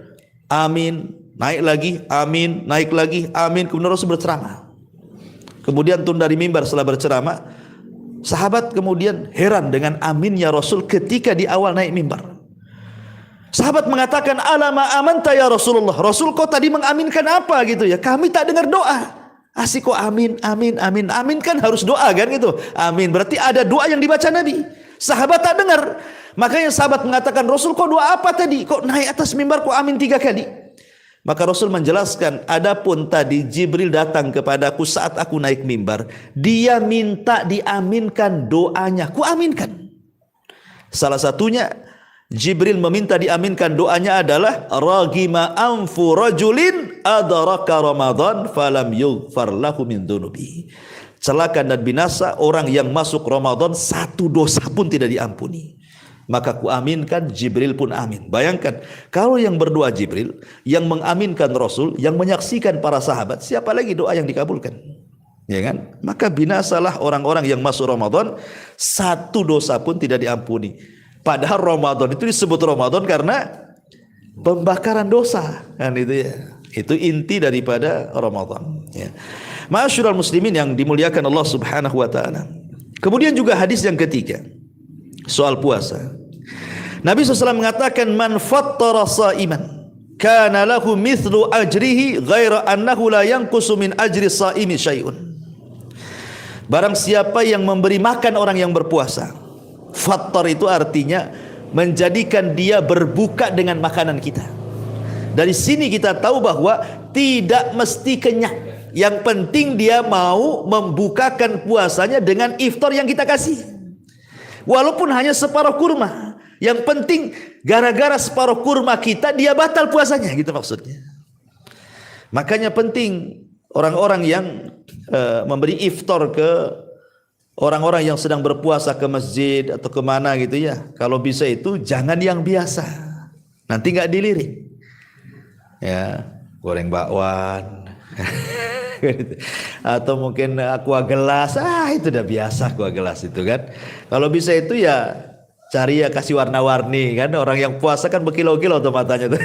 amin, naik lagi, amin, naik lagi, amin. Kemudian Rasul berceramah. Kemudian turun dari mimbar setelah berceramah, sahabat kemudian heran dengan aminnya Rasul ketika di awal naik mimbar. Sahabat mengatakan, alama amanta ya Rasulullah. Rasul kok tadi mengaminkan apa gitu ya? Kami tak dengar doa. Asik kok amin, amin, amin. Amin kan harus doa kan gitu. Amin berarti ada doa yang dibaca Nabi. Sahabat tak dengar. Makanya sahabat mengatakan, Rasul kok doa apa tadi? Kok naik atas mimbar kok amin 3 kali? Maka Rasul menjelaskan, adapun tadi Jibril datang kepadaku saat aku naik mimbar, dia minta diaminkan doanya, ku aminkan. Salah satunya Jibril meminta diaminkan doanya adalah ragima anfu rajulin adraka Ramadan falam yughfar lahu min dzunubi. Celaka dan binasa orang yang masuk Ramadan satu dosa pun tidak diampuni. Maka ku aminkan, Jibril pun amin. Bayangkan kalau yang berdoa Jibril, yang mengaminkan Rasul, yang menyaksikan para sahabat, siapa lagi doa yang dikabulkan? Ya kan? Maka binasalah orang-orang yang masuk Ramadan satu dosa pun tidak diampuni. Padahal Ramadan itu disebut Ramadan karena pembakaran dosa, kan itu ya. Itu inti daripada Ramadan. Ya. Ma'asyiral muslimin yang dimuliakan Allah Subhanahu wa taala. Kemudian juga hadis yang ketiga soal puasa. Nabi SAW mengatakan, man fattara sa'iman kana lahu mithlu ajrihi ghaira annahu la yanqusu min ajri sa'imi syai'un. Barang siapa yang memberi makan orang yang berpuasa. Fattar itu artinya menjadikan dia berbuka dengan makanan kita. Dari sini kita tahu bahwa tidak mesti kenyang. Yang penting dia mau membukakan puasanya dengan iftar yang kita kasih. Walaupun hanya separuh kurma. Yang penting gara-gara separuh kurma kita dia batal puasanya, gitu maksudnya. Makanya penting orang-orang yang memberi iftar ke orang-orang yang sedang berpuasa ke masjid atau kemana gitu ya. Kalau bisa itu jangan yang biasa. Nanti nggak dilirik. Ya, goreng bakwan. Atau mungkin aqua gelas. Itu udah biasa aqua gelas itu kan. Kalau bisa itu ya cari ya kasih warna-warni kan. Orang yang puasa kan berkilo-kilo tuh matanya tuh.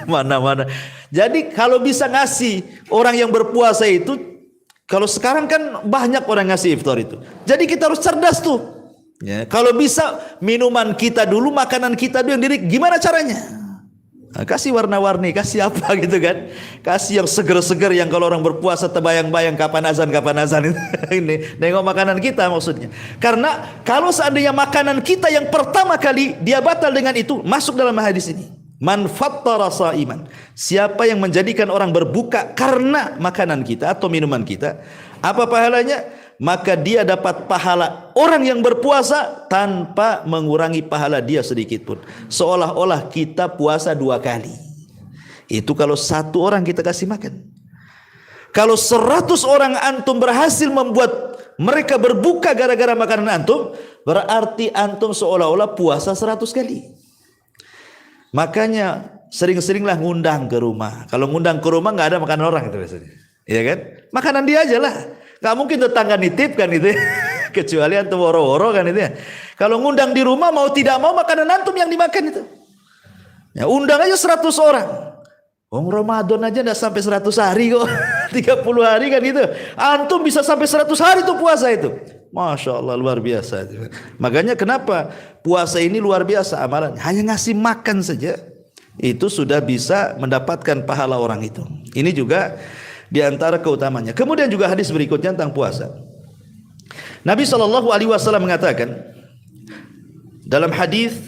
Mana-mana. Jadi kalau bisa ngasih orang yang berpuasa itu, kalau sekarang kan banyak orang ngasih iftar itu. Jadi kita harus cerdas tuh. Ya, kalau bisa minuman kita dulu, makanan kita dulu yang diri. Gimana caranya? Nah, kasih warna-warni, kasih apa gitu kan? Kasih yang seger-seger yang kalau orang berpuasa terbayang-bayang kapan azan itu. Ini nengok makanan kita maksudnya. Karena kalau seandainya makanan kita yang pertama kali dia batal dengan itu, masuk dalam hadis ini. Man fattara sa'iman, siapa yang menjadikan orang berbuka karena makanan kita atau minuman kita, apa pahalanya? Maka dia dapat pahala orang yang berpuasa tanpa mengurangi pahala dia sedikit pun. Seolah-olah kita puasa 2 kali. Itu kalau 1 orang kita kasih makan. Kalau 100 orang antum berhasil membuat mereka berbuka gara-gara makanan antum, berarti antum seolah-olah puasa 100 kali. Makanya sering-seringlah ngundang ke rumah. Kalau ngundang ke rumah nggak ada makanan orang itu biasanya, iya kan? Makanan dia aja lah. Nggak mungkin tetangga nitip kan itu, kecuali antum woro-woro kan itu ya. Kalau ngundang di rumah mau tidak mau makanan antum yang dimakan itu. Ya undang aja 100 orang. Ramadan aja nggak sampai 100 hari kok, 30 hari kan itu. Antum bisa sampai 100 hari tuh puasa itu. Masya Allah luar biasa. Makanya kenapa puasa ini luar biasa amalan. Hanya ngasih makan saja itu sudah bisa mendapatkan pahala orang itu. Ini juga diantara keutamanya. Kemudian juga hadis berikutnya tentang puasa. Nabi SAW mengatakan dalam hadis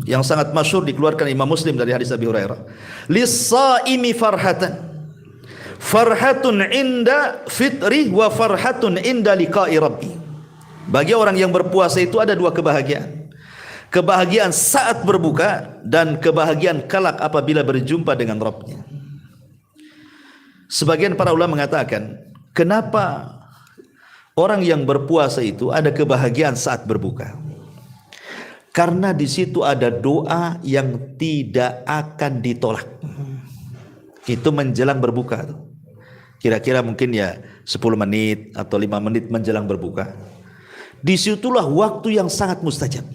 yang sangat masyhur dikeluarkan Imam Muslim dari hadis Abi Hurairah, lis-shaimi farhatun inda fitri wa farhatun inda liqa'i rabbi. Bagi orang yang berpuasa itu ada 2 kebahagiaan. Kebahagiaan saat berbuka dan kebahagiaan kelak apabila berjumpa dengan Rabbnya. Sebagian para ulama mengatakan, kenapa orang yang berpuasa itu ada kebahagiaan saat berbuka? Karena di situ ada doa yang tidak akan ditolak. Itu menjelang berbuka. Kira-kira mungkin ya 10 menit atau 5 menit menjelang berbuka. Disitulah waktu yang sangat mustajab.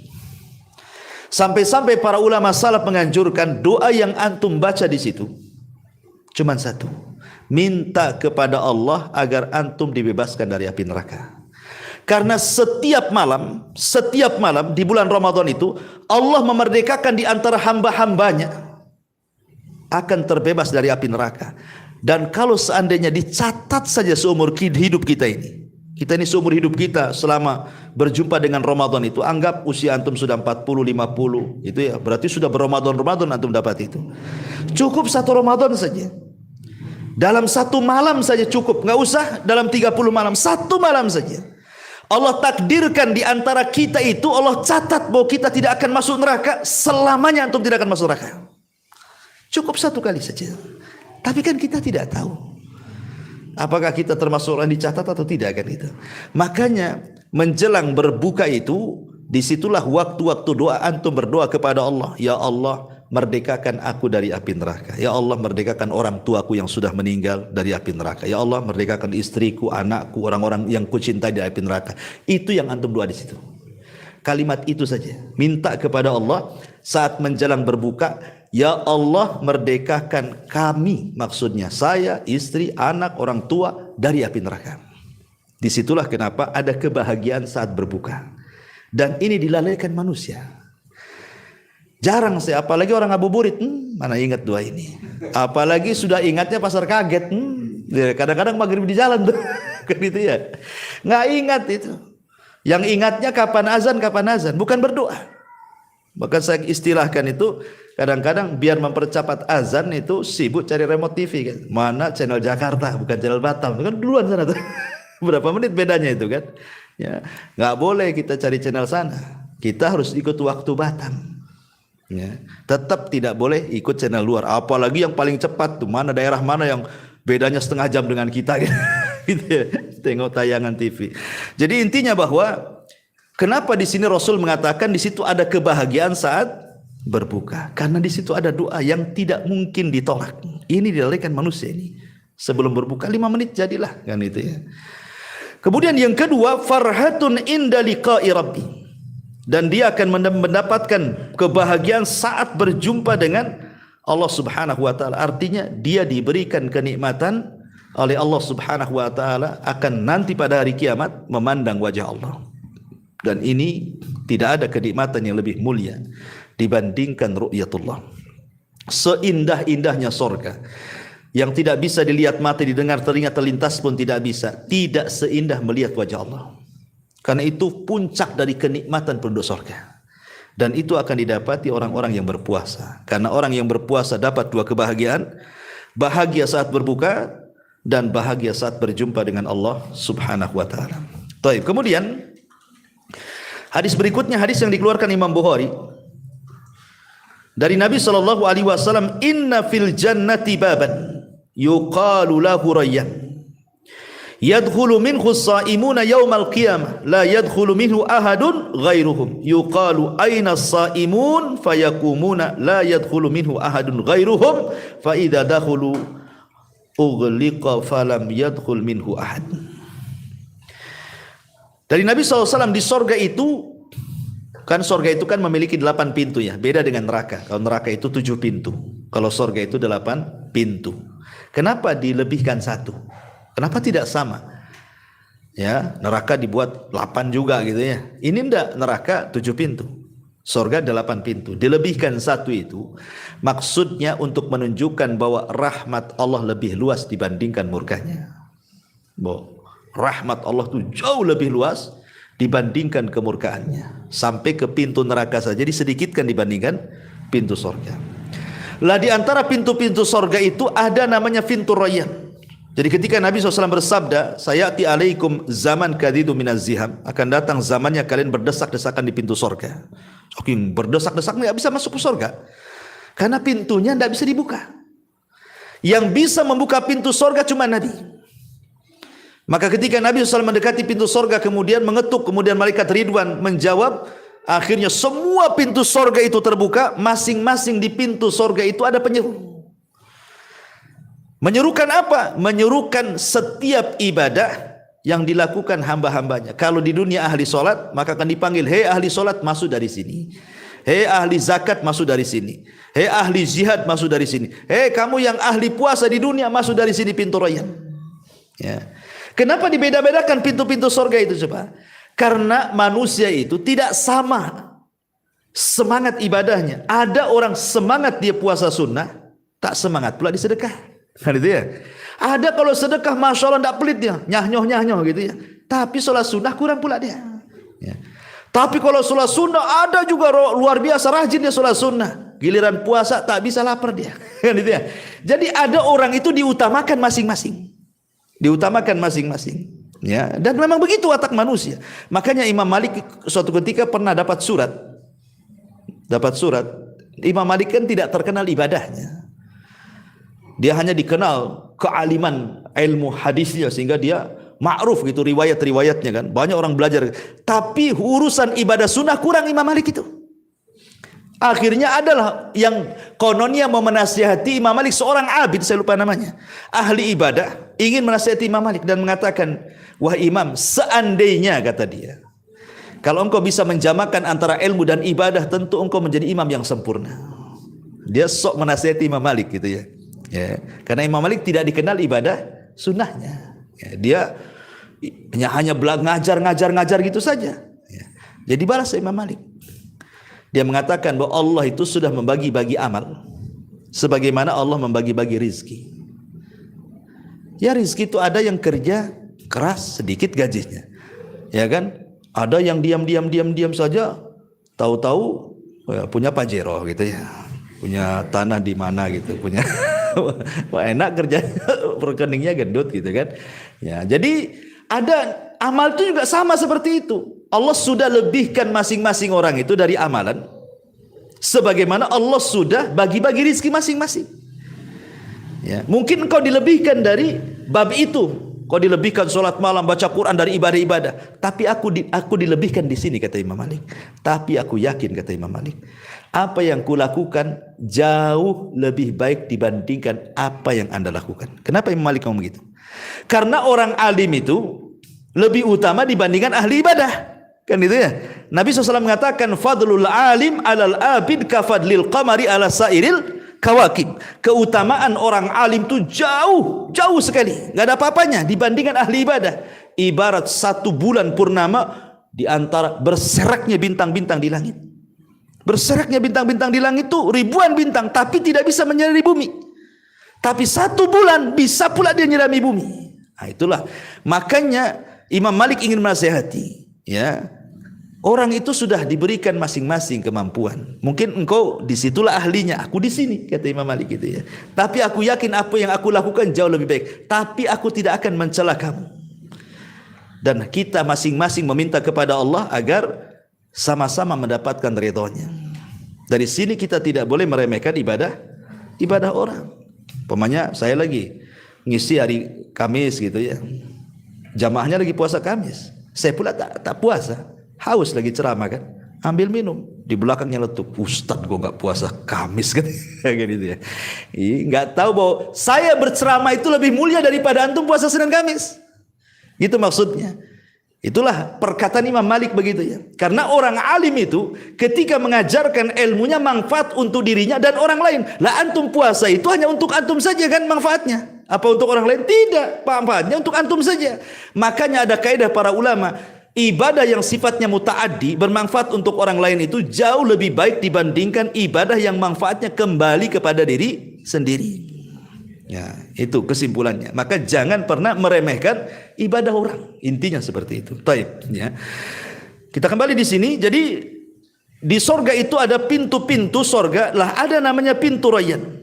Sampai-sampai para ulama salaf menganjurkan doa yang antum baca di situ cuman 1. Minta kepada Allah agar antum dibebaskan dari api neraka. Karena setiap malam di bulan Ramadan itu Allah memerdekakan di antara hamba-hambanya akan terbebas dari api neraka. Dan kalau seandainya dicatat saja seumur hidup kita ini, Kita ini seumur hidup kita selama berjumpa dengan Ramadan itu, anggap usia antum sudah 40, 50, itu ya, berarti sudah berRamadan antum dapat itu. Cukup satu Ramadan saja. Dalam satu malam saja cukup, nggak usah dalam 30 malam, satu malam saja. Allah takdirkan di antara kita itu, Allah catat bahwa kita tidak akan masuk neraka, selamanya antum tidak akan masuk neraka. Cukup satu kali saja. Tapi kan kita tidak tahu apakah kita termasuk orang dicatat atau tidak kan itu. Makanya menjelang berbuka itu, disitulah waktu-waktu doa antum berdoa kepada Allah. Ya Allah, merdekakan aku dari api neraka. Ya Allah, merdekakan orang tuaku yang sudah meninggal dari api neraka. Ya Allah, merdekakan istriku, anakku, orang-orang yang kucintai dari api neraka. Itu yang antum doa di situ. Kalimat itu saja. Minta kepada Allah saat menjelang berbuka. Ya Allah, merdekakan kami, maksudnya saya, istri, anak, orang tua dari api neraka. Disitulah kenapa ada kebahagiaan saat berbuka. Dan ini dilalaikan manusia. Jarang sih, apalagi orang ngabuburit, mana ingat doa ini. Apalagi sudah ingatnya pasar kaget. Kadang-kadang maghrib di jalan tuh, kan itu ya. Nggak ingat itu. Yang ingatnya kapan azan, bukan berdoa. Maka saya istilahkan itu, kadang-kadang biar mempercepat azan itu sibuk cari remote TV kan. Mana channel Jakarta, bukan channel Batam. Itu kan duluan sana tuh. Berapa menit bedanya itu kan. Ya, nggak boleh kita cari channel sana. Kita harus ikut waktu Batam. Ya, tetap tidak boleh ikut channel luar. Apalagi yang paling cepat tuh, mana daerah mana yang bedanya setengah jam dengan kita gitu ya. Tengok tayangan TV. Jadi intinya bahwa kenapa di sini Rasul mengatakan di situ ada kebahagiaan saat berbuka? Karena di situ ada doa yang tidak mungkin ditolak. Ini dilalaikan manusia ini. Sebelum berbuka 5 menit jadilah kan itu ya. Kemudian yang kedua, farhatun inda liqa'i rabbi. Dan dia akan mendapatkan kebahagiaan saat berjumpa dengan Allah Subhanahu wa taala. Artinya dia diberikan kenikmatan oleh Allah Subhanahu wa taala akan nanti pada hari kiamat memandang wajah Allah. Dan ini tidak ada kenikmatan yang lebih mulia dibandingkan ru'yatullah. Seindah-indahnya sorga yang tidak bisa dilihat mata, didengar telinga, terlintas pun tidak bisa. Tidak seindah melihat wajah Allah. Karena itu puncak dari kenikmatan penduduk sorga. Dan itu akan didapati orang-orang yang berpuasa. Karena orang yang berpuasa dapat 2 kebahagiaan. Bahagia saat berbuka dan bahagia saat berjumpa dengan Allah Subhanahu wa taala. Baik, kemudian hadis berikutnya, hadis yang dikeluarkan Imam Bukhari dari Nabi sallallahu alaihi wasallam, inna fil jannati baban yuqalu lahu rayyan yadkhulu minhu as-sa'imuna yaumal qiyamah la yadkhulu minhu ahadun ghairuhum yuqalu aina as-sa'imun fayakumuna la yadkhulu minhu ahadun ghairuhum fa idza dakhulu ughliqa falam yadkhul minhu ahad. Dari Nabi SAW, di sorga itu kan, sorga itu kan memiliki 8 pintu ya, beda dengan neraka. Kalau neraka itu 7 pintu, kalau sorga itu 8 pintu. Kenapa dilebihkan 1? Kenapa tidak sama? Ya, neraka dibuat 8 juga gitu ya. Ini enggak, neraka 7 pintu, sorga 8 pintu. Dilebihkan 1 itu maksudnya untuk menunjukkan bahwa rahmat Allah lebih luas dibandingkan murkanya. Bahwa rahmat Allah itu jauh lebih luas dibandingkan kemurkaannya. Sampai ke pintu neraka saja disedikitkan dibandingkan pintu sorga. Lah di antara pintu-pintu sorga itu ada namanya pintu rayyan. Jadi ketika Nabi SAW bersabda, sayati alaikum zaman kadidu minaz ziham, akan datang zamannya kalian berdesak-desakan di pintu sorga. Oke, berdesak-desak nggak bisa masuk ke sorga karena pintunya nggak bisa dibuka. Yang bisa membuka pintu sorga cuma Nabi. Maka ketika Nabi SAW mendekati pintu sorga, kemudian mengetuk, kemudian malaikat Ridwan menjawab, akhirnya semua pintu sorga itu terbuka. Masing-masing di pintu sorga itu ada penyeru. Menyerukan apa? Menyerukan setiap ibadah yang dilakukan hamba-hambanya. Kalau di dunia ahli solat, maka akan dipanggil, hei ahli solat, masuk dari sini. Hei ahli zakat, masuk dari sini. Hei ahli jihad, masuk dari sini. Hei kamu yang ahli puasa di dunia, masuk dari sini pintu rayyan. Ya. Kenapa dibeda-bedakan pintu-pintu sorga itu coba? Karena manusia itu tidak sama semangat ibadahnya. Ada orang semangat dia puasa sunnah, tak semangat pula di sedekah. Kan itu ya. Ada kalau sedekah masya Allah tidak pelit dia, nyah-nyoh gitu ya. Tapi sholat sunnah kurang pula dia. Ya. Tapi kalau sholat sunnah ada juga luar biasa rajin dia sholat sunnah. Giliran puasa tak bisa lapar dia. Gitu ya. Jadi ada orang itu diutamakan masing-masing. Diutamakan masing-masing. Ya, dan memang begitu watak manusia. Makanya Imam Malik suatu ketika pernah dapat surat. Imam Malik kan tidak terkenal ibadahnya. Dia hanya dikenal kealiman ilmu hadisnya sehingga dia ma'ruf gitu riwayat-riwayatnya kan. Banyak orang belajar. Tapi urusan ibadah sunnah kurang Imam Malik itu. Akhirnya adalah yang kononnya mau menasihati Imam Malik, seorang abid, saya lupa namanya, ahli ibadah, ingin menasihati Imam Malik dan mengatakan, wah Imam, seandainya, kata dia, kalau engkau bisa menjamakan antara ilmu dan ibadah, tentu engkau menjadi imam yang sempurna. Dia sok menasihati Imam Malik gitu ya. Ya, karena Imam Malik tidak dikenal ibadah sunnahnya. Ya, dia hanya ngajar gitu saja. Ya. Jadi balas Imam Malik. Dia mengatakan bahwa Allah itu sudah membagi-bagi amal sebagaimana Allah membagi-bagi rizki. Ya, rizki itu ada yang kerja keras sedikit gajinya, ya kan? Ada yang diam saja, tahu-tahu ya, punya pajero gitu ya, punya tanah di mana gitu, punya wah, enak kerja, rekeningnya gendut gitu kan. Ya, jadi ada amal itu juga sama seperti itu. Allah sudah lebihkan masing-masing orang itu dari amalan sebagaimana Allah sudah bagi-bagi rizki masing-masing. Ya, mungkin engkau dilebihkan dari bab itu, kau dilebihkan sholat malam, baca Quran dari ibadah-ibadah. Tapi aku dilebihkan di sini, kata Imam Malik. Tapi aku yakin, kata Imam Malik, apa yang kulakukan jauh lebih baik dibandingkan apa yang anda lakukan. Kenapa Imam Malik ngomong begitu? Karena orang alim itu lebih utama dibandingkan ahli ibadah. Kan itu ya. Nabi SAW mengatakan fadlul alim alal abid kafadlil qamari ala sairil kawakib. Keutamaan orang alim itu jauh sekali, nggak ada apa-apanya dibandingkan ahli ibadah. Ibarat 1 bulan purnama di antara berseraknya bintang-bintang di langit. Berseraknya bintang-bintang di langit itu ribuan bintang, tapi tidak bisa menyinari bumi. Tapi 1 bulan bisa pula dia menyirami bumi. Nah, itulah makanya Imam Malik ingin menasihati, ya. Orang itu sudah diberikan masing-masing kemampuan. Mungkin engkau disitulah ahlinya, aku di sini, kata Imam Malik gitu ya. Tapi aku yakin apa yang aku lakukan jauh lebih baik. Tapi aku tidak akan mencela kamu. Dan kita masing-masing meminta kepada Allah agar sama-sama mendapatkan ridhonya. Dari sini kita tidak boleh meremehkan ibadah orang. Pemanya saya lagi ngisi hari Kamis gitu ya. Jamaahnya lagi puasa Kamis. Saya pula tak puasa. Haus lagi ceramah kan, ambil minum, di belakangnya letup, Ustadz gue nggak puasa Kamis kan, kayak gitu ya. Nggak tahu bahwa saya berceramah itu lebih mulia daripada antum puasa Senin Kamis. Gitu maksudnya. Itulah perkataan Imam Malik begitu ya. Karena orang alim itu ketika mengajarkan ilmunya manfaat untuk dirinya dan orang lain. Lah antum puasa itu hanya untuk antum saja kan manfaatnya. Apa untuk orang lain? Tidak, manfaatnya untuk antum saja. Makanya ada kaidah para ulama, ibadah yang sifatnya mutaaddi bermanfaat untuk orang lain itu jauh lebih baik dibandingkan ibadah yang manfaatnya kembali kepada diri sendiri. Ya, itu kesimpulannya. Maka jangan pernah meremehkan ibadah orang. Intinya seperti itu. Taib, ya. Kita kembali di sini. Jadi di sorga itu ada pintu-pintu sorga. Lah ada namanya pintu Rayyan.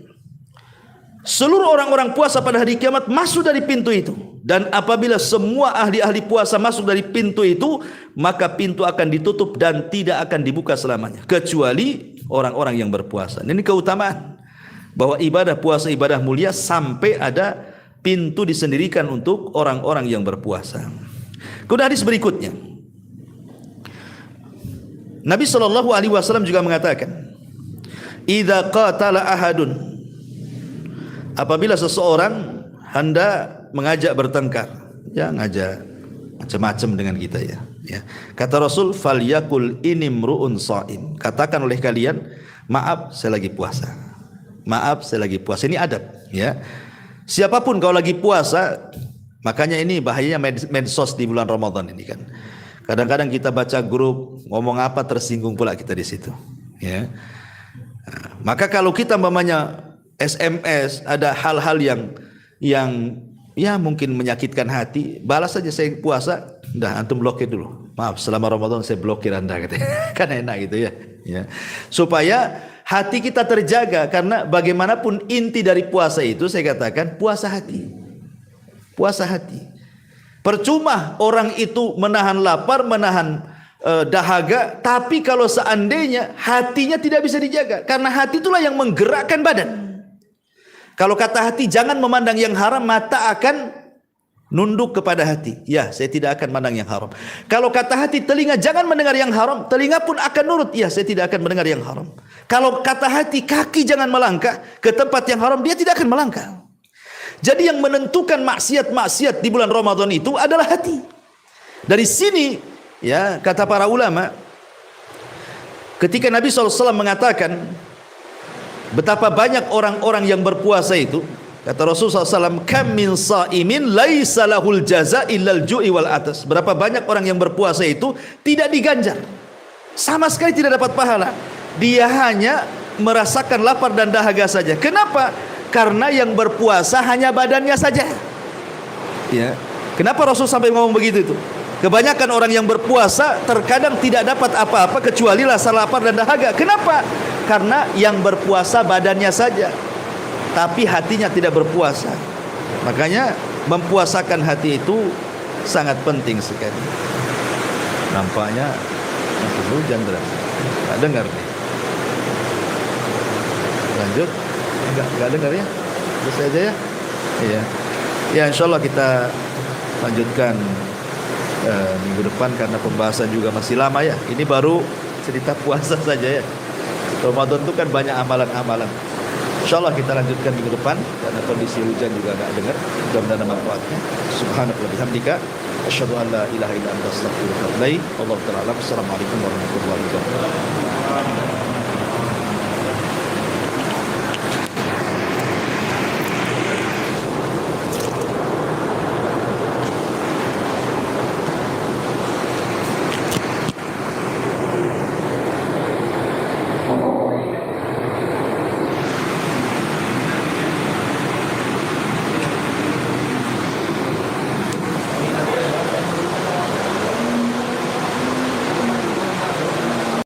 Seluruh orang-orang puasa pada hari kiamat masuk dari pintu itu. Dan apabila semua ahli-ahli puasa masuk dari pintu itu, maka pintu akan ditutup dan tidak akan dibuka selamanya. Kecuali orang-orang yang berpuasa. Ini keutamaan. Bahwa ibadah puasa ibadah mulia sampai ada pintu disendirikan untuk orang-orang yang berpuasa. Kemudian hadis berikutnya, Nabi SAW juga mengatakan, idza qatala ahadun, apabila seseorang hendak mengajak bertengkar, ya ngajak macam-macam dengan kita ya. Kata Rasul, falyakul inimruun shaim, katakan oleh kalian, maaf saya lagi puasa. Maaf saya lagi puasa. Ini adab ya. Siapapun kalau lagi puasa, makanya ini bahayanya medsos di bulan Ramadan ini kan. Kadang-kadang kita baca grup ngomong apa tersinggung pula kita di situ ya. Nah, maka kalau kita mamanya SMS ada hal-hal yang ya mungkin menyakitkan hati, balas saja saya puasa, dah antum blokir dulu. Maaf, selama Ramadan saya blokir Anda katanya. Kan enak gitu ya. Ya. Supaya hati kita terjaga, karena bagaimanapun inti dari puasa itu saya katakan puasa hati. Puasa hati. Percuma orang itu menahan lapar, menahan dahaga, tapi kalau seandainya hatinya tidak bisa dijaga, karena hati itulah yang menggerakkan badan. Kalau kata hati jangan memandang yang haram, mata akan nunduk kepada hati. Ya, saya tidak akan memandang yang haram. Kalau kata hati, telinga jangan mendengar yang haram, telinga pun akan nurut. Ya, saya tidak akan mendengar yang haram. Kalau kata hati, kaki jangan melangkah ke tempat yang haram, dia tidak akan melangkah. Jadi yang menentukan maksiat-maksiat di bulan Ramadan itu adalah hati. Dari sini, ya, kata para ulama, ketika Nabi SAW mengatakan betapa banyak orang-orang yang berpuasa itu, kata Rasulullah SAW, kam min sa'imin laisa lahul jaza illal ju'i wal atas. Berapa banyak orang yang berpuasa itu tidak diganjar, sama sekali tidak dapat pahala, dia hanya merasakan lapar dan dahaga saja. Kenapa? Karena yang berpuasa hanya badannya saja. Ya. Kenapa Rasul sampai ngomong begitu itu? Kebanyakan orang yang berpuasa terkadang tidak dapat apa-apa kecuali rasa lapar dan dahaga. Kenapa? Karena yang berpuasa badannya saja, tapi hatinya tidak berpuasa. Makanya mempuasakan hati itu sangat penting sekali. Nampaknya masih hujan deras. Nggak dengar nih. Lanjut. Nggak dengar ya. Terus aja ya. Iya. Ya, insyaallah kita lanjutkan minggu depan, karena pembahasan juga masih lama ya. Ini baru cerita puasa saja ya. Ramadan itu kan banyak amalan-amalan. InsyaAllah kita lanjutkan minggu depan, karena kondisi hujan juga agak dengar. Mudah-mudahan ada manfaatnya. Subhanallah bihamdika, asyhadu an la ilaha illa anta astaghfiruka wa atubu ilaik. Wallahu ta'ala a'lam. Assalamualaikum warahmatullahi wabarakatuh.